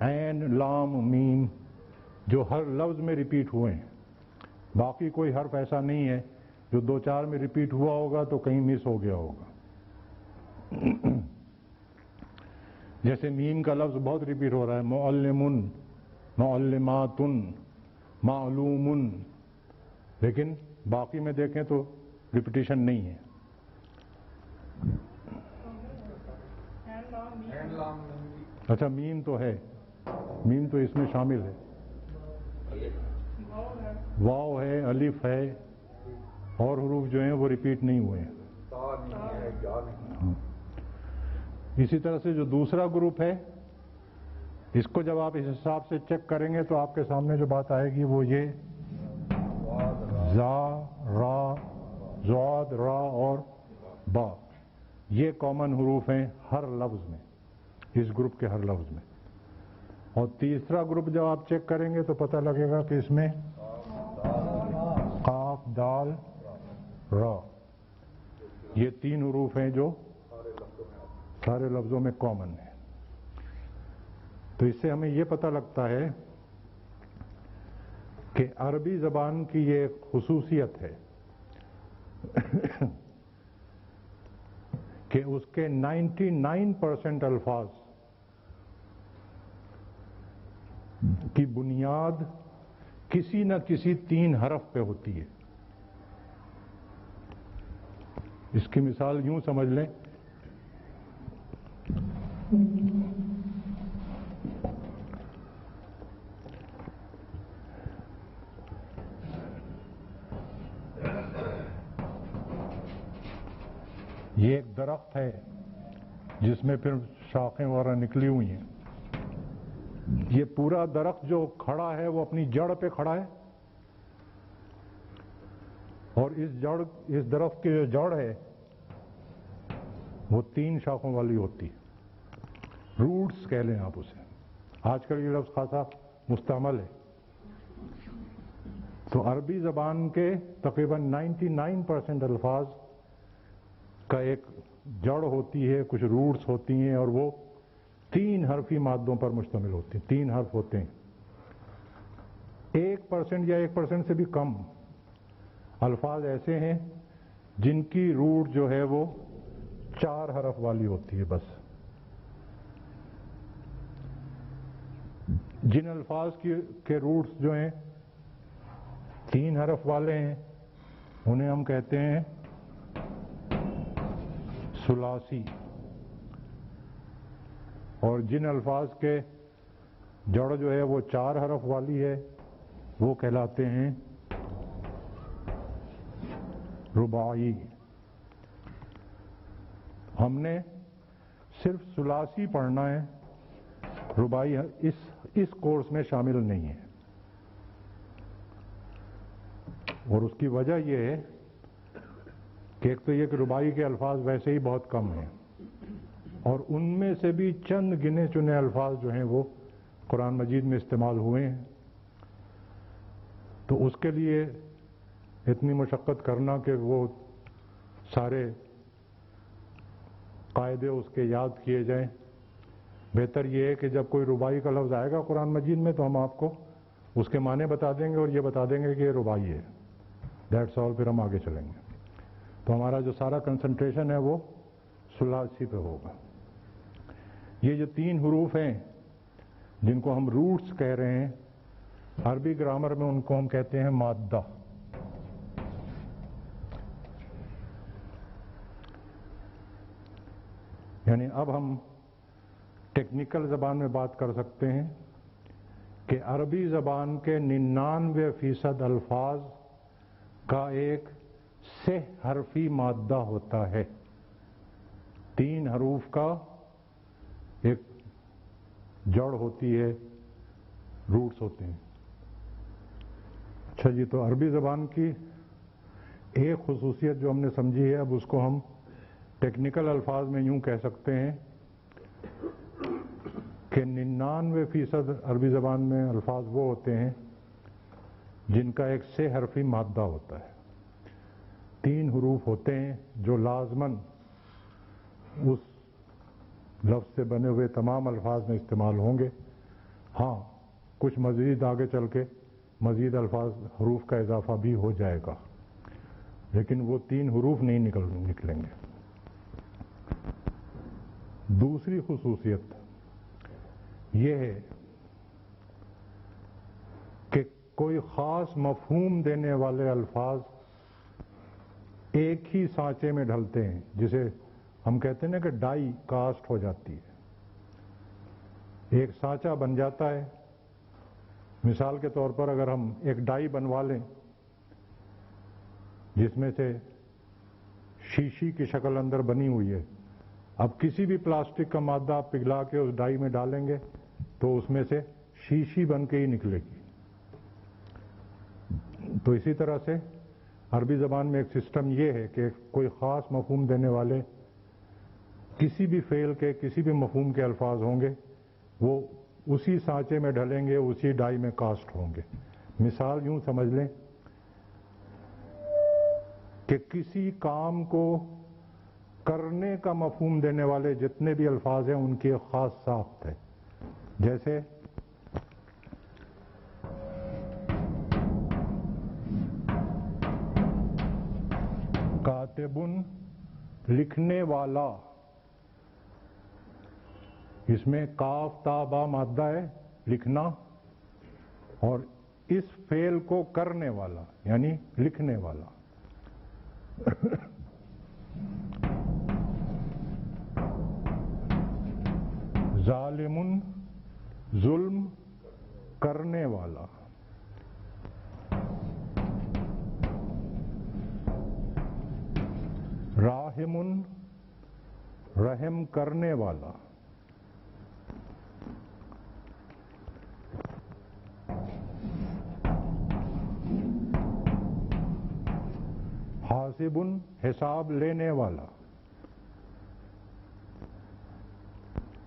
عین لام میم جو ہر لفظ میں ریپیٹ ہوئے ہیں. باقی کوئی حرف ایسا نہیں ہے جو 2-4 میں ریپیٹ ہوا ہوگا تو کہیں مس ہو گیا ہوگا. جیسے میم کا لفظ بہت ریپیٹ ہو رہا ہے، معلمن، معلماتن، معلومن، لیکن باقی میں دیکھیں تو ریپیٹیشن نہیں ہے. اچھا میم تو ہے، میم تو اس میں شامل ہے، واو ہے، الف ہے، اور حروف جو ہیں وہ ریپیٹ نہیں ہوئے ہیں. اسی طرح سے جو دوسرا گروپ ہے اس کو جب آپ اس حساب سے چیک کریں گے تو آپ کے سامنے جو بات آئے گی وہ یہ زا، را، زاد، را اور با، یہ کامن حروف ہیں ہر لفظ میں، اس گروپ کے ہر لفظ میں. اور تیسرا گروپ جب آپ چیک کریں گے تو پتہ لگے گا کہ اس میں قاف، دال، را، یہ 3 حروف ہیں جو سارے لفظوں میں کامن ہیں. تو اس سے ہمیں یہ پتہ لگتا ہے کہ عربی زبان کی یہ ایک خصوصیت ہے کہ اس کے 99% الفاظ کی بنیاد کسی نہ کسی 3 حرف پہ ہوتی ہے. اس کی مثال یوں سمجھ لیں، یہ ایک درخت ہے جس میں پھر شاخیں وغیرہ نکلی ہوئی ہیں. یہ پورا درخت جو کھڑا ہے وہ اپنی جڑ پہ کھڑا ہے، اور اس درخت کی جو جڑ ہے وہ 3 شاخوں والی ہوتی ہے. روٹس کہہ لیں آپ اسے، آج کل یہ لفظ خاصا مستعمل ہے. تو عربی زبان کے تقریباً 99% الفاظ کا ایک جڑ ہوتی ہے، کچھ روٹس ہوتی ہیں، اور وہ 3 حرفی مادوں پر مشتمل ہوتی ہیں. 3 حرف ہوتے ہیں. 1% یا 1% سے بھی کم الفاظ ایسے ہیں جن کی روٹ جو ہے وہ 4 حرف والی ہوتی ہے. بس جن الفاظ کے روٹس جو ہیں 3 حرف والے ہیں انہیں ہم کہتے ہیں ثلاثی، اور جن الفاظ کے جڑ جو ہے وہ 4 حرف والی ہے وہ کہلاتے ہیں رباعی. ہم نے صرف ثلاثی پڑھنا ہے، رباعی اس کورس میں شامل نہیں ہے. اور اس کی وجہ یہ ہے کہ ایک تو یہ کہ رباعی کے الفاظ ویسے ہی بہت کم ہیں، اور ان میں سے بھی چند گنے چنے الفاظ جو ہیں وہ قرآن مجید میں استعمال ہوئے ہیں. تو اس کے لیے اتنی مشقت کرنا کہ وہ سارے قاعدے اس کے یاد کیے جائیں، بہتر یہ ہے کہ جب کوئی رباعی کا لفظ آئے گا قرآن مجید میں تو ہم آپ کو اس کے معنی بتا دیں گے اور یہ بتا دیں گے کہ یہ رباعی ہے. That's all. پھر ہم آگے چلیں گے. تو ہمارا جو سارا کنسنٹریشن ہے وہ ثلاثی پہ ہوگا. یہ جو 3 حروف ہیں جن کو ہم روٹس کہہ رہے ہیں، عربی گرامر میں ان کو ہم کہتے ہیں مادہ. یعنی اب ہم ٹیکنیکل زبان میں بات کر سکتے ہیں کہ عربی زبان کے 99% الفاظ کا ایک سہ حرفی مادہ ہوتا ہے. 3 حروف کا ایک جڑ ہوتی ہے، روٹس ہوتے ہیں. اچھا جی، تو عربی زبان کی ایک خصوصیت جو ہم نے سمجھی ہے، اب اس کو ہم ٹیکنیکل الفاظ میں یوں کہہ سکتے ہیں کہ 99% عربی زبان میں الفاظ وہ ہوتے ہیں جن کا ایک سہ حرفی مادہ ہوتا ہے. 3 حروف ہوتے ہیں جو لازماً اس لفظ سے بنے ہوئے تمام الفاظ میں استعمال ہوں گے. ہاں، کچھ مزید آگے چل کے مزید الفاظ حروف کا اضافہ بھی ہو جائے گا، لیکن وہ 3 حروف نہیں نکلیں گے. دوسری خصوصیت یہ ہے کہ کوئی خاص مفہوم دینے والے الفاظ ایک ہی سانچے میں ڈھلتے ہیں، جسے ہم کہتے ہیں نا کہ ڈائی کاسٹ ہو جاتی ہے، ایک سانچہ بن جاتا ہے. مثال کے طور پر اگر ہم ایک ڈائی بنوا لیں جس میں سے شیشی کی شکل اندر بنی ہوئی ہے، اب کسی بھی پلاسٹک کا مادہ آپ پگھلا کے اس ڈائی میں ڈالیں گے تو اس میں سے شیشی بن کے ہی نکلے گی. تو اسی طرح سے عربی زبان میں ایک سسٹم یہ ہے کہ کوئی خاص مفہوم دینے والے کسی بھی فعل کے کسی بھی مفہوم کے الفاظ ہوں گے، وہ اسی سانچے میں ڈھلیں گے، اسی ڈائی میں کاسٹ ہوں گے. مثال یوں سمجھ لیں کہ کسی کام کو کرنے کا مفہوم دینے والے جتنے بھی الفاظ ہیں ان کی ایک خاص ساخت ہے. جیسے کاتبن، لکھنے والا، اس میں کاف تا با مادہ ہے، لکھنا، اور اس فعل کو کرنے والا یعنی لکھنے والا. ظالمن، ظلم کرنے والا. راحمن، رحم کرنے والا. حاسبن، حساب لینے والا.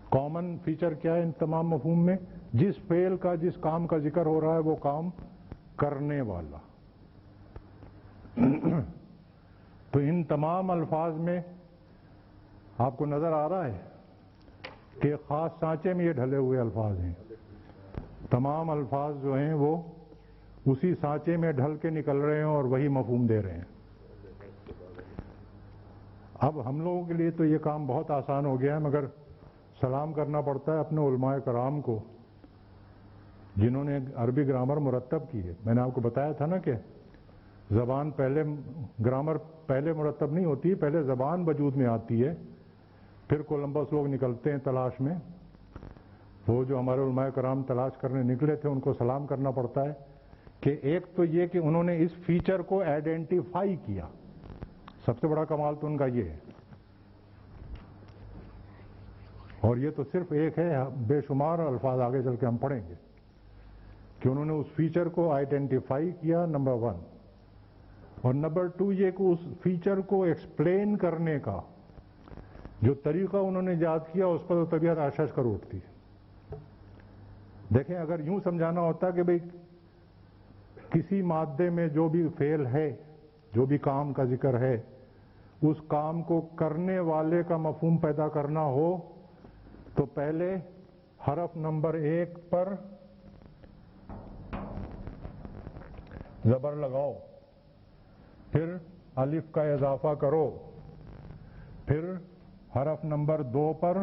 کامن فیچر کیا ہے ان تمام مفہوم میں؟ جس فعل کا جس کام کا ذکر ہو رہا ہے وہ کام کرنے والا. تو ان تمام الفاظ میں آپ کو نظر آ رہا ہے کہ خاص سانچے میں یہ ڈھلے ہوئے الفاظ ہیں. تمام الفاظ جو ہیں وہ اسی سانچے میں ڈھل کے نکل رہے ہیں اور وہی مفہوم دے رہے ہیں. اب ہم لوگوں کے لیے تو یہ کام بہت آسان ہو گیا ہے، مگر سلام کرنا پڑتا ہے اپنے علماء کرام کو جنہوں نے عربی گرامر مرتب کی ہے. میں نے آپ کو بتایا تھا نا کہ زبان پہلے، گرامر پہلے مرتب نہیں ہوتی، پہلے زبان وجود میں آتی ہے، پھر کولمبس لوگ نکلتے ہیں تلاش میں. وہ جو ہمارے علماء کرام تلاش کرنے نکلے تھے ان کو سلام کرنا پڑتا ہے کہ ایک تو یہ کہ انہوں نے اس فیچر کو آئیڈینٹیفائی کیا. سب سے بڑا کمال تو ان کا یہ ہے، اور یہ تو صرف ایک ہے، بے شمار الفاظ آگے چل کے ہم پڑھیں گے کہ انہوں نے اس فیچر کو آئیڈینٹیفائی کیا، نمبر 1. اور نمبر 2 یہ کہ اس فیچر کو ایکسپلین کرنے کا جو طریقہ انہوں نے ایجاد کیا اس پر تو طبیعت آشش کر اٹھتی. دیکھیں، اگر یوں سمجھانا ہوتا کہ بھئی کسی مادے میں جو بھی فعل ہے، جو بھی کام کا ذکر ہے، اس کام کو کرنے والے کا مفہوم پیدا کرنا ہو تو پہلے حرف نمبر 1 پر زبر لگاؤ، پھر الف کا اضافہ کرو، پھر حرف نمبر 2 پر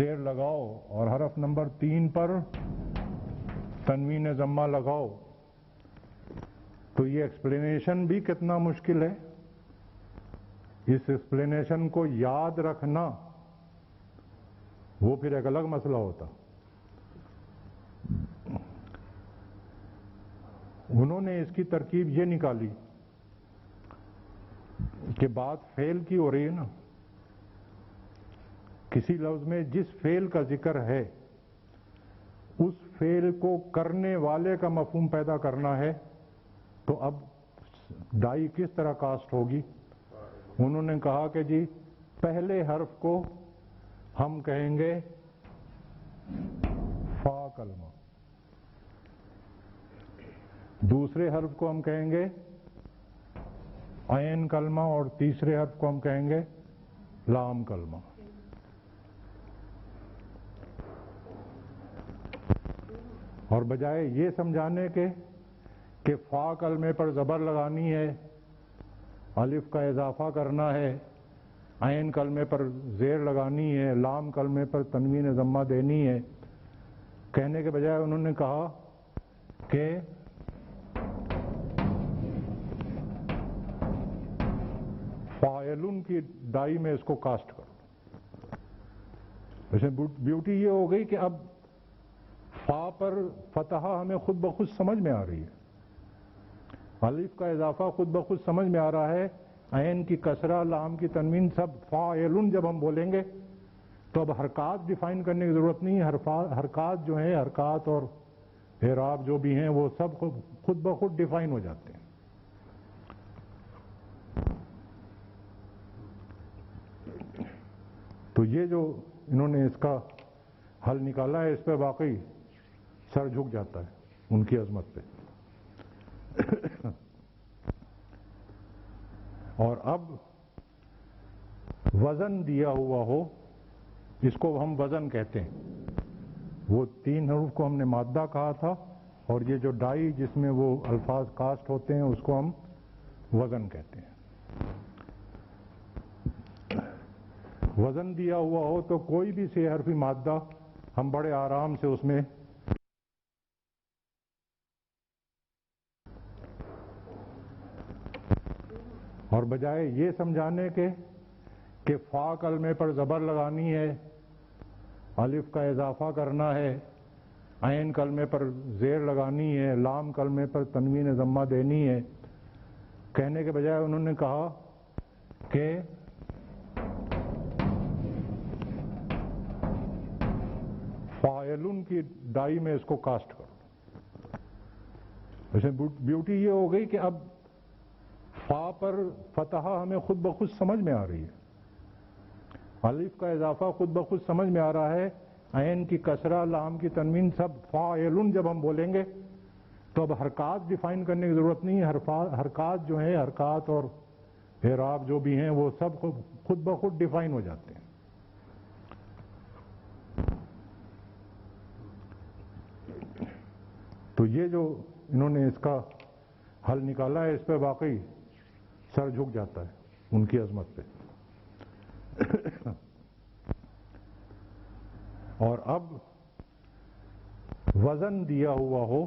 زیر لگاؤ اور حرف نمبر 3 پر تنوین ضمہ لگاؤ، تو یہ ایکسپلینیشن بھی کتنا مشکل ہے. اس ایکسپلینیشن کو یاد رکھنا وہ پھر ایک الگ مسئلہ ہوتا. انہوں نے اس کی ترکیب یہ نکالی کہ بات فعل کی ہو رہی ہے نا، کسی لفظ میں جس فعل کا ذکر ہے اس فعل کو کرنے والے کا مفہوم پیدا کرنا ہے، تو اب ڈائی کس طرح کاسٹ ہوگی؟ انہوں نے کہا کہ جی پہلے حرف کو ہم کہیں گے فا کلمہ، دوسرے حرف کو ہم کہیں گے عین کلمہ، اور تیسرے حرف کو ہم کہیں گے لام کلمہ. اور بجائے یہ سمجھانے کے کہ فا کلمے پر زبر لگانی ہے، الف کا اضافہ کرنا ہے، عین کلمے پر زیر لگانی ہے، لام کلمے پر تنوین ضمہ دینی ہے، کہنے کے بجائے انہوں نے کہا کہ فاعلن کی ڈائی میں اس کو کاسٹ کرو. ویسے بیوٹی یہ ہو گئی کہ اب فا پر فتحہ ہمیں خود بخود سمجھ میں آ رہی ہے، الف کا اضافہ خود بخود سمجھ میں آ رہا ہے، عین کی کسرہ، لام کی تنوین، سب فاعلن جب ہم بولیں گے تو اب حرکات ڈیفائن کرنے کی ضرورت نہیں ہے. حرکات جو ہیں، حرکات اور اعراب جو بھی ہیں وہ سب خود بخود ڈیفائن ہو جاتے ہیں. تو یہ جو انہوں نے اس کا حل نکالا ہے، اس پہ واقعی سر جھک جاتا ہے ان کی عظمت پہ. اور اب وزن دیا ہوا ہو، اس کو ہم وزن کہتے ہیں. وہ 3 حروف کو ہم نے مادہ کہا تھا، اور یہ جو ڈائی جس میں وہ الفاظ کاسٹ ہوتے ہیں اس کو ہم وزن کہتے ہیں. وزن دیا ہوا ہو تو کوئی بھی 6 حرفی مادہ ہم بڑے آرام سے اس میں اور بجائے یہ سمجھانے کے کہ فا کلمے پر زبر لگانی ہے، الف کا اضافہ کرنا ہے، عین کلمے پر زیر لگانی ہے، لام کلمے پر تنوین ضمہ دینی ہے، کہنے کے بجائے انہوں نے کہا کہ فاعلن کی ڈائی میں اس کو کاسٹ کرو. ویسے بیوٹی یہ ہو گئی کہ اب فا پر فتحہ ہمیں خود بخود سمجھ میں آ رہی ہے، الف کا اضافہ خود بخود سمجھ میں آ رہا ہے، عین کی کسرہ، لام کی تنوین، سب فاعلن جب ہم بولیں گے تو اب حرکات ڈیفائن کرنے کی ضرورت نہیں ہے. حرکات جو ہیں، حرکات اور اعراب جو بھی ہیں وہ سب خود بخود ڈیفائن ہو جاتے ہیں. تو یہ جو انہوں نے اس کا حل نکالا ہے، اس پہ واقعی سر جھک جاتا ہے ان کی عظمت پہ. اور اب وزن دیا ہوا ہو،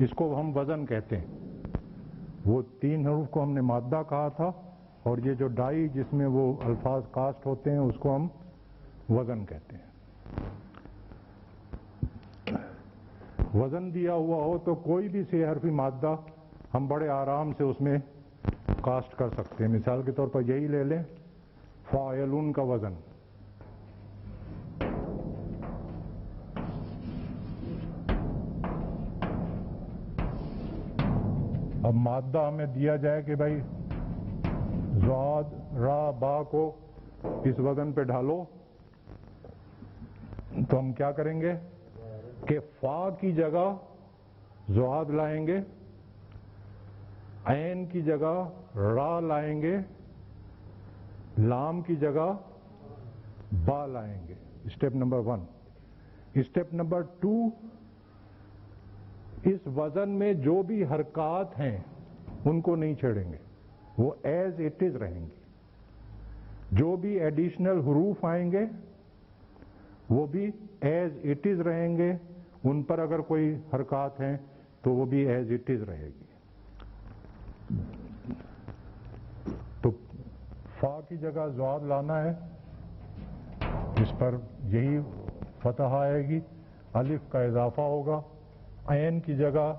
اس کو ہم وزن کہتے ہیں. وہ 3 حروف کو ہم نے مادہ کہا تھا، اور یہ جو ڈائی جس میں وہ الفاظ کاسٹ ہوتے ہیں اس کو ہم وزن کہتے ہیں. وزن دیا ہوا ہو تو کوئی بھی 6 حرفی مادہ ہم بڑے آرام سے اس میں کاسٹ کر سکتے ہیں. مثال کے طور پر یہی لے لیں، فاعلون کا وزن. اب مادہ ہمیں دیا جائے کہ بھائی ضاد، را، با کو اس وزن پہ ڈھالو، تو ہم کیا کریں گے کہ فا کی جگہ ضاد لائیں گے، عین کی جگہ را لائیں گے، لام کی جگہ با لائیں گے. Step number 1. اسٹیپ نمبر 2، اس وزن میں جو بھی حرکات ہیں ان کو نہیں چھیڑیں گے، وہ ایز اٹ از رہیں گی. جو بھی ایڈیشنل حروف آئیں گے وہ بھی ایز اٹ از رہیں گے. ان پر اگر کوئی حرکات ہیں تو وہ بھی ایز اٹ از رہے گی. تو فا کی جگہ زواد لانا ہے, اس پر یہی فتح آئے گی, الف کا اضافہ ہوگا. عین کی جگہ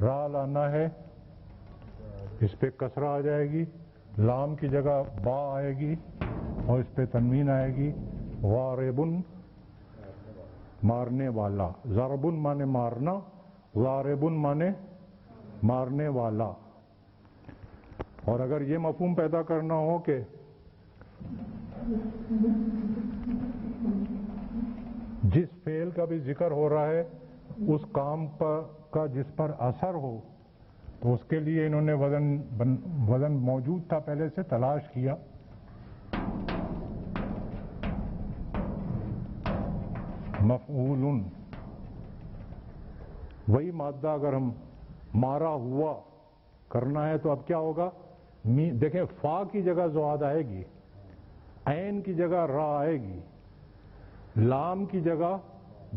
را لانا ہے, اس پہ کسرہ آ جائے گی. لام کی جگہ با آئے گی اور اس پہ تنوین آئے گی. غاربن مارنے والا, ضربن مانے مارنا, غاربن مانے مارنے والا. اور اگر یہ مفہوم پیدا کرنا ہو کہ جس فعل کا بھی ذکر ہو رہا ہے اس کام کا جس پر اثر ہو, تو اس کے لیے انہوں نے وزن موجود تھا پہلے سے, تلاش کیا. مفعول, وہی مادہ اگر ہم مارا ہوا کرنا ہے تو اب کیا ہوگا؟ دیکھیں فا کی جگہ زواد آئے گی, عین کی جگہ را آئے گی, لام کی جگہ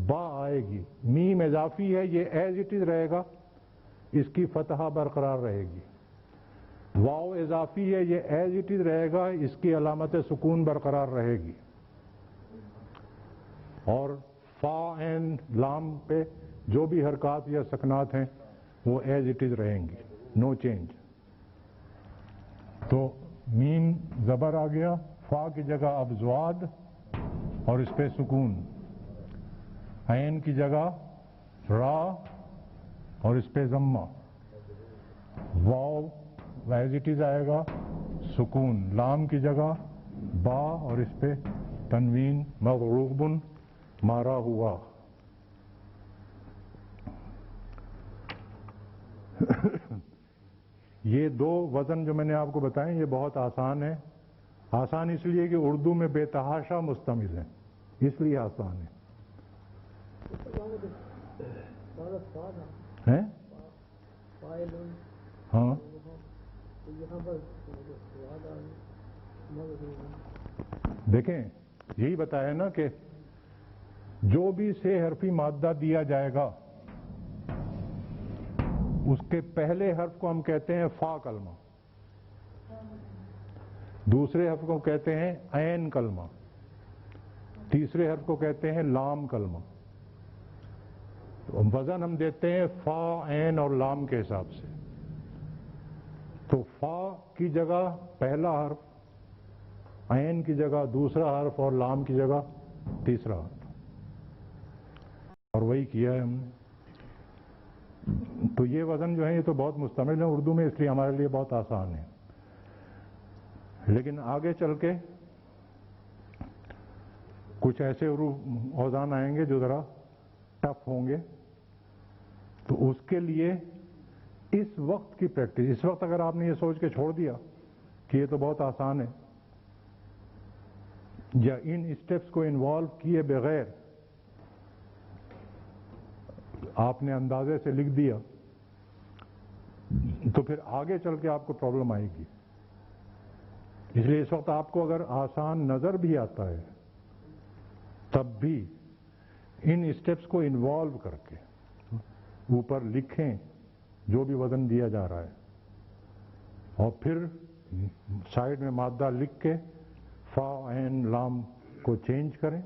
با آئے گی. میم اضافی ہے, یہ ایز اٹ از رہے گا, اس کی فتحہ برقرار رہے گی. واو اضافی ہے, یہ ایز اٹ از رہے گا, اس کی علامت سکون برقرار رہے گی. اور فا عین لام پہ جو بھی حرکات یا سکنات ہیں وہ ایز اٹ از رہیں گی, نو چینج. تو میم زبر آ گیا, فا کی جگہ اب زواد اور اس پہ سکون. عین کی جگہ را اور اس پہ ضمہ. واو ایز اٹ از آئے گا, سکون. لام کی جگہ با اور اس پہ تنوین. مغروبن مارا ہوا. یہ دو وزن جو میں نے آپ کو بتائے یہ بہت آسان ہے. آسان اس لیے کہ اردو میں بے تحاشا مستمل ہے, اس لیے آسان ہے. ہیں؟ ہاں دیکھیں یہی بتایا نا کہ جو بھی سے حرفی مادہ دیا جائے گا اس کے پہلے حرف کو ہم کہتے ہیں فا کلمہ, دوسرے حرف کو کہتے ہیں عین کلمہ, تیسرے حرف کو کہتے ہیں لام کلمہ. وزن ہم دیتے ہیں فا, عین اور لام کے حساب سے. تو فا کی جگہ پہلا حرف, عین کی جگہ دوسرا حرف اور لام کی جگہ تیسرا حرف. اور وہی کیا ہے ہم نے. تو یہ وزن جو ہے یہ تو بہت مستمل ہے اردو میں, اس لیے ہمارے لیے بہت آسان ہے. لیکن آگے چل کے کچھ ایسے اوزان آئیں گے جو ذرا ٹف ہوں گے. تو اس کے لیے اس وقت کی پریکٹس, اس وقت اگر آپ نے یہ سوچ کے چھوڑ دیا کہ یہ تو بہت آسان ہے, یا ان اسٹیپس کو انوالو کیے بغیر آپ نے اندازے سے لکھ دیا, تو پھر آگے چل کے آپ کو پرابلم آئے گی. اس لیے اس وقت آپ کو اگر آسان نظر بھی آتا ہے تب بھی ان اسٹیپس کو انوالو کر کے اوپر لکھیں جو بھی وزن دیا جا رہا ہے, اور پھر سائڈ میں مادہ لکھ کے فا, عین, لام کو چینج کریں,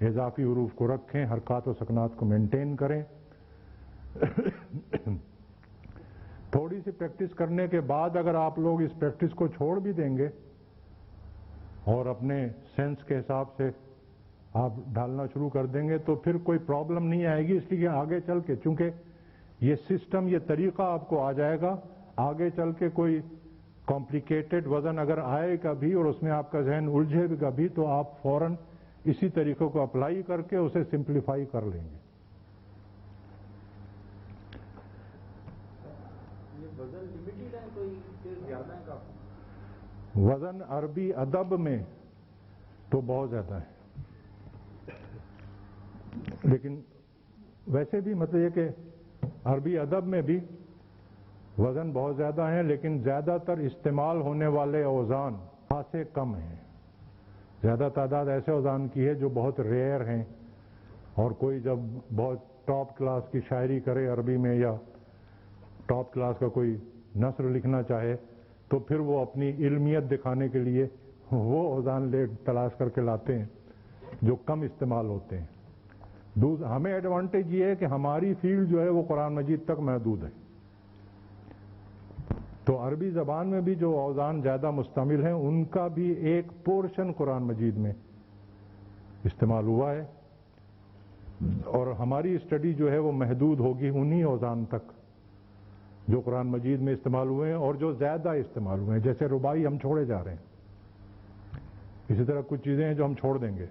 اضافی حروف کو رکھیں, حرکات و سکنات کو مینٹین کریں. تھوڑی سی پریکٹس کرنے کے بعد اگر آپ لوگ اس پریکٹس کو چھوڑ بھی دیں گے اور اپنے سینس کے حساب سے آپ ڈالنا شروع کر دیں گے تو پھر کوئی پرابلم نہیں آئے گی. اس لیے آگے چل کے چونکہ یہ سسٹم, یہ طریقہ آپ کو آ جائے گا, آگے چل کے کوئی کمپلیکیٹڈ وزن اگر آئے گا بھی اور اس میں آپ کا ذہن الجھے گا بھی تو آپ فوراً اسی طریقے کو اپلائی کر کے اسے سمپلیفائی کر لیں گے. یہ وزن لمیٹڈ ہے کوئی زیادہ ہے کافی؟ وزن عربی ادب میں تو بہت زیادہ ہے, لیکن ویسے بھی مطلب یہ کہ عربی ادب میں بھی وزن بہت زیادہ ہیں, لیکن زیادہ تر استعمال ہونے والے اوزان خاصے کم ہیں. زیادہ تعداد ایسے اوزان کی ہے جو بہت ریئر ہیں، اور کوئی جب بہت ٹاپ کلاس کی شاعری کرے عربی میں یا ٹاپ کلاس کا کوئی نثر لکھنا چاہے تو پھر وہ اپنی علمیت دکھانے کے لیے وہ اوزان تلاش کر کے لاتے ہیں جو کم استعمال ہوتے ہیں۔ ہمیں ایڈوانٹیج یہ ہے کہ ہماری فیلڈ جو ہے وہ قرآن مجید تک محدود ہے، تو عربی زبان میں بھی جو اوزان زیادہ مشتمل ہیں ان کا بھی ایک پورشن قرآن مجید میں استعمال ہوا ہے، اور ہماری اسٹڈی جو ہے وہ محدود ہوگی انہی اوزان تک جو قرآن مجید میں استعمال ہوئے ہیں اور جو زیادہ استعمال ہوئے ہیں۔ جیسے رباعی ہم چھوڑے جا رہے ہیں، اسی طرح کچھ چیزیں ہیں جو ہم چھوڑ دیں گے۔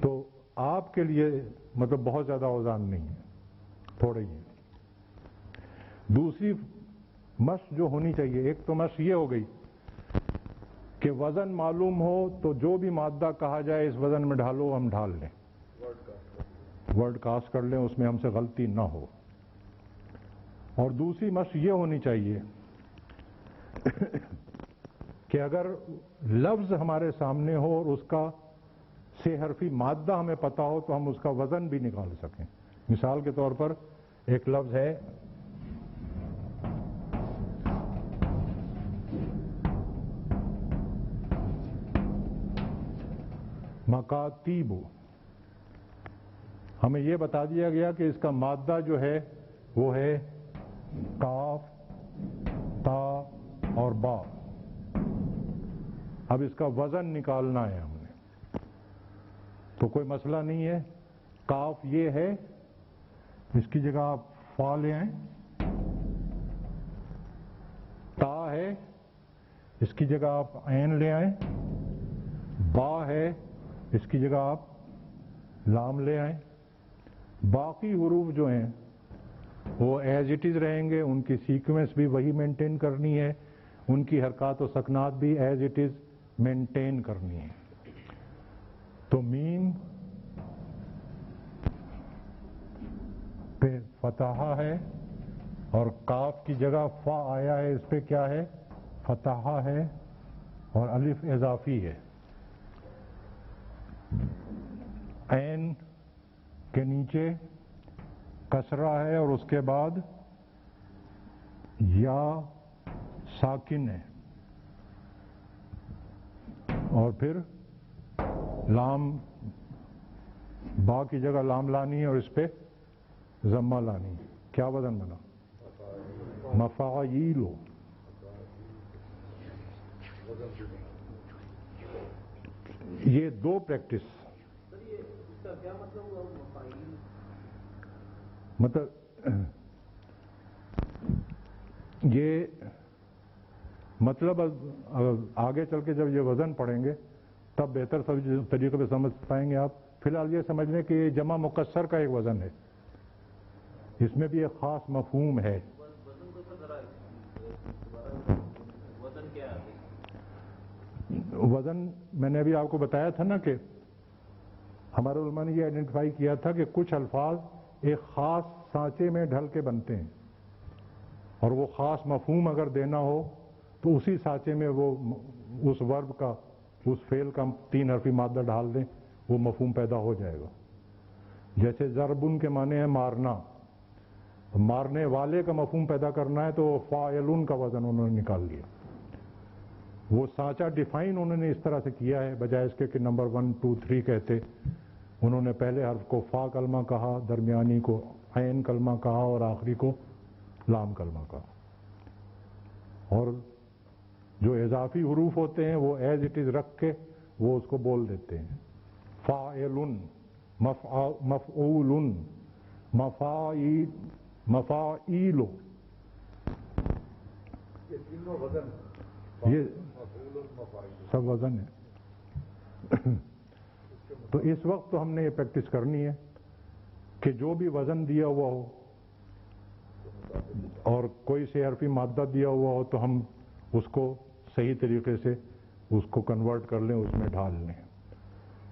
تو آپ کے لیے مطلب بہت زیادہ اوزان نہیں ہے، تھوڑے ہی ہیں۔ دوسری مشق جو ہونی چاہیے، ایک تو مشق یہ ہو گئی کہ وزن معلوم ہو تو جو بھی مادہ کہا جائے اس وزن میں ڈھالو، ہم ڈھال لیں، ورڈ کاسٹ کر لیں، اس میں ہم سے غلطی نہ ہو۔ اور دوسری مشق یہ ہونی چاہیے کہ اگر لفظ ہمارے سامنے ہو اور اس کا 6 حرفی مادہ ہمیں پتا ہو تو ہم اس کا وزن بھی نکال سکیں۔ مثال کے طور پر ایک لفظ ہے مکاتیب، ہمیں یہ بتا دیا گیا کہ اس کا مادہ جو ہے وہ ہے کاف، تا اور با۔ اب اس کا وزن نکالنا ہے ہم نے، تو کوئی مسئلہ نہیں ہے۔ کاف یہ ہے، اس کی جگہ آپ فا لے آئیں، تا ہے اس کی جگہ آپ عین لے آئیں، با ہے اس کی جگہ آپ لام لے آئیں۔ باقی حروف جو ہیں وہ ایز اٹ از رہیں گے، ان کی سیکوینس بھی وہی مینٹین کرنی ہے، ان کی حرکات و سکنات بھی ایز اٹ از مینٹین کرنی ہے۔ تو میم پہ فتحہ ہے اور کاف کی جگہ فا آیا ہے، اس پہ کیا ہے؟ فتحہ ہے، اور الف اضافی ہے۔ عین کے نیچے کسرہ ہے اور اس کے بعد یا ساکن ہے، اور پھر لام، با کی جگہ لام لانی ہے اور اس پہ ضمہ لانی ہے۔ کیا وزن بنا؟ مفاعیل۔ یہ دو پریکٹس، مطلب یہ مطلب آگے چل کے جب یہ وزن پڑھیں گے تب بہتر طریقے پہ سمجھ پائیں گے آپ۔ فی الحال یہ سمجھ لیں کہ یہ جمع مکسر کا ایک وزن ہے، اس میں بھی ایک خاص مفہوم ہے۔ وزن میں نے ابھی آپ کو بتایا تھا نا کہ ہمارے علماء نے یہ آئیڈینٹیفائی کیا تھا کہ کچھ الفاظ ایک خاص سانچے میں ڈھل کے بنتے ہیں، اور وہ خاص مفہوم اگر دینا ہو تو اسی سانچے میں وہ اس ورب کا، اس فعل کا 3 حرفی مادہ ڈال دیں، وہ مفہوم پیدا ہو جائے گا۔ جیسے ضربن کے معنی ہے مارنا، مارنے والے کا مفہوم پیدا کرنا ہے تو فاعلن کا وزن انہوں نے نکال لیا۔ وہ سانچہ ڈیفائن انہوں نے اس طرح سے کیا ہے، بجائے اس کے کہ نمبر 1 2 3 کہتے، انہوں نے پہلے حرف کو فا کلمہ کہا، درمیانی کو عین کلمہ کہا، اور آخری کو لام کلمہ کہا۔ اور جو اضافی حروف ہوتے ہیں وہ ایز اٹ از رکھ کے وہ اس کو بول دیتے ہیں۔ فاعلن، مفعول، مفاعیل، مفاعیل، یہ تینوں وزن، یہ سب وزن ہے۔ تو اس وقت تو ہم نے یہ پریکٹس کرنی ہے کہ جو بھی وزن دیا ہوا ہو اور کوئی 6 حرفی مادہ دیا ہوا ہو تو ہم اس کو صحیح طریقے سے اس کو کنورٹ کر لیں، اس میں ڈھال لیں۔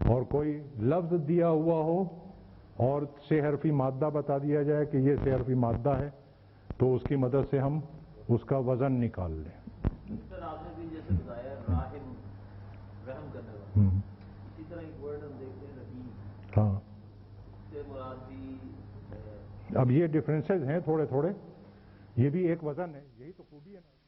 اور کوئی لفظ دیا ہوا ہو اور 6 حرفی مادہ بتا دیا جائے کہ یہ 6 حرفی مادہ ہے تو اس کی مدد سے ہم اس کا وزن نکال لیں۔ سر آپ نے بھی جیسے بتایا راحم، طرح ایک ورڈ ہم دیکھتے ہیں رحیم، ہاں سے مراد بھی اب یہ ڈفرینسز ہیں تھوڑے تھوڑے، یہ بھی ایک وزن ہے، یہی تو خوبی ہے نا.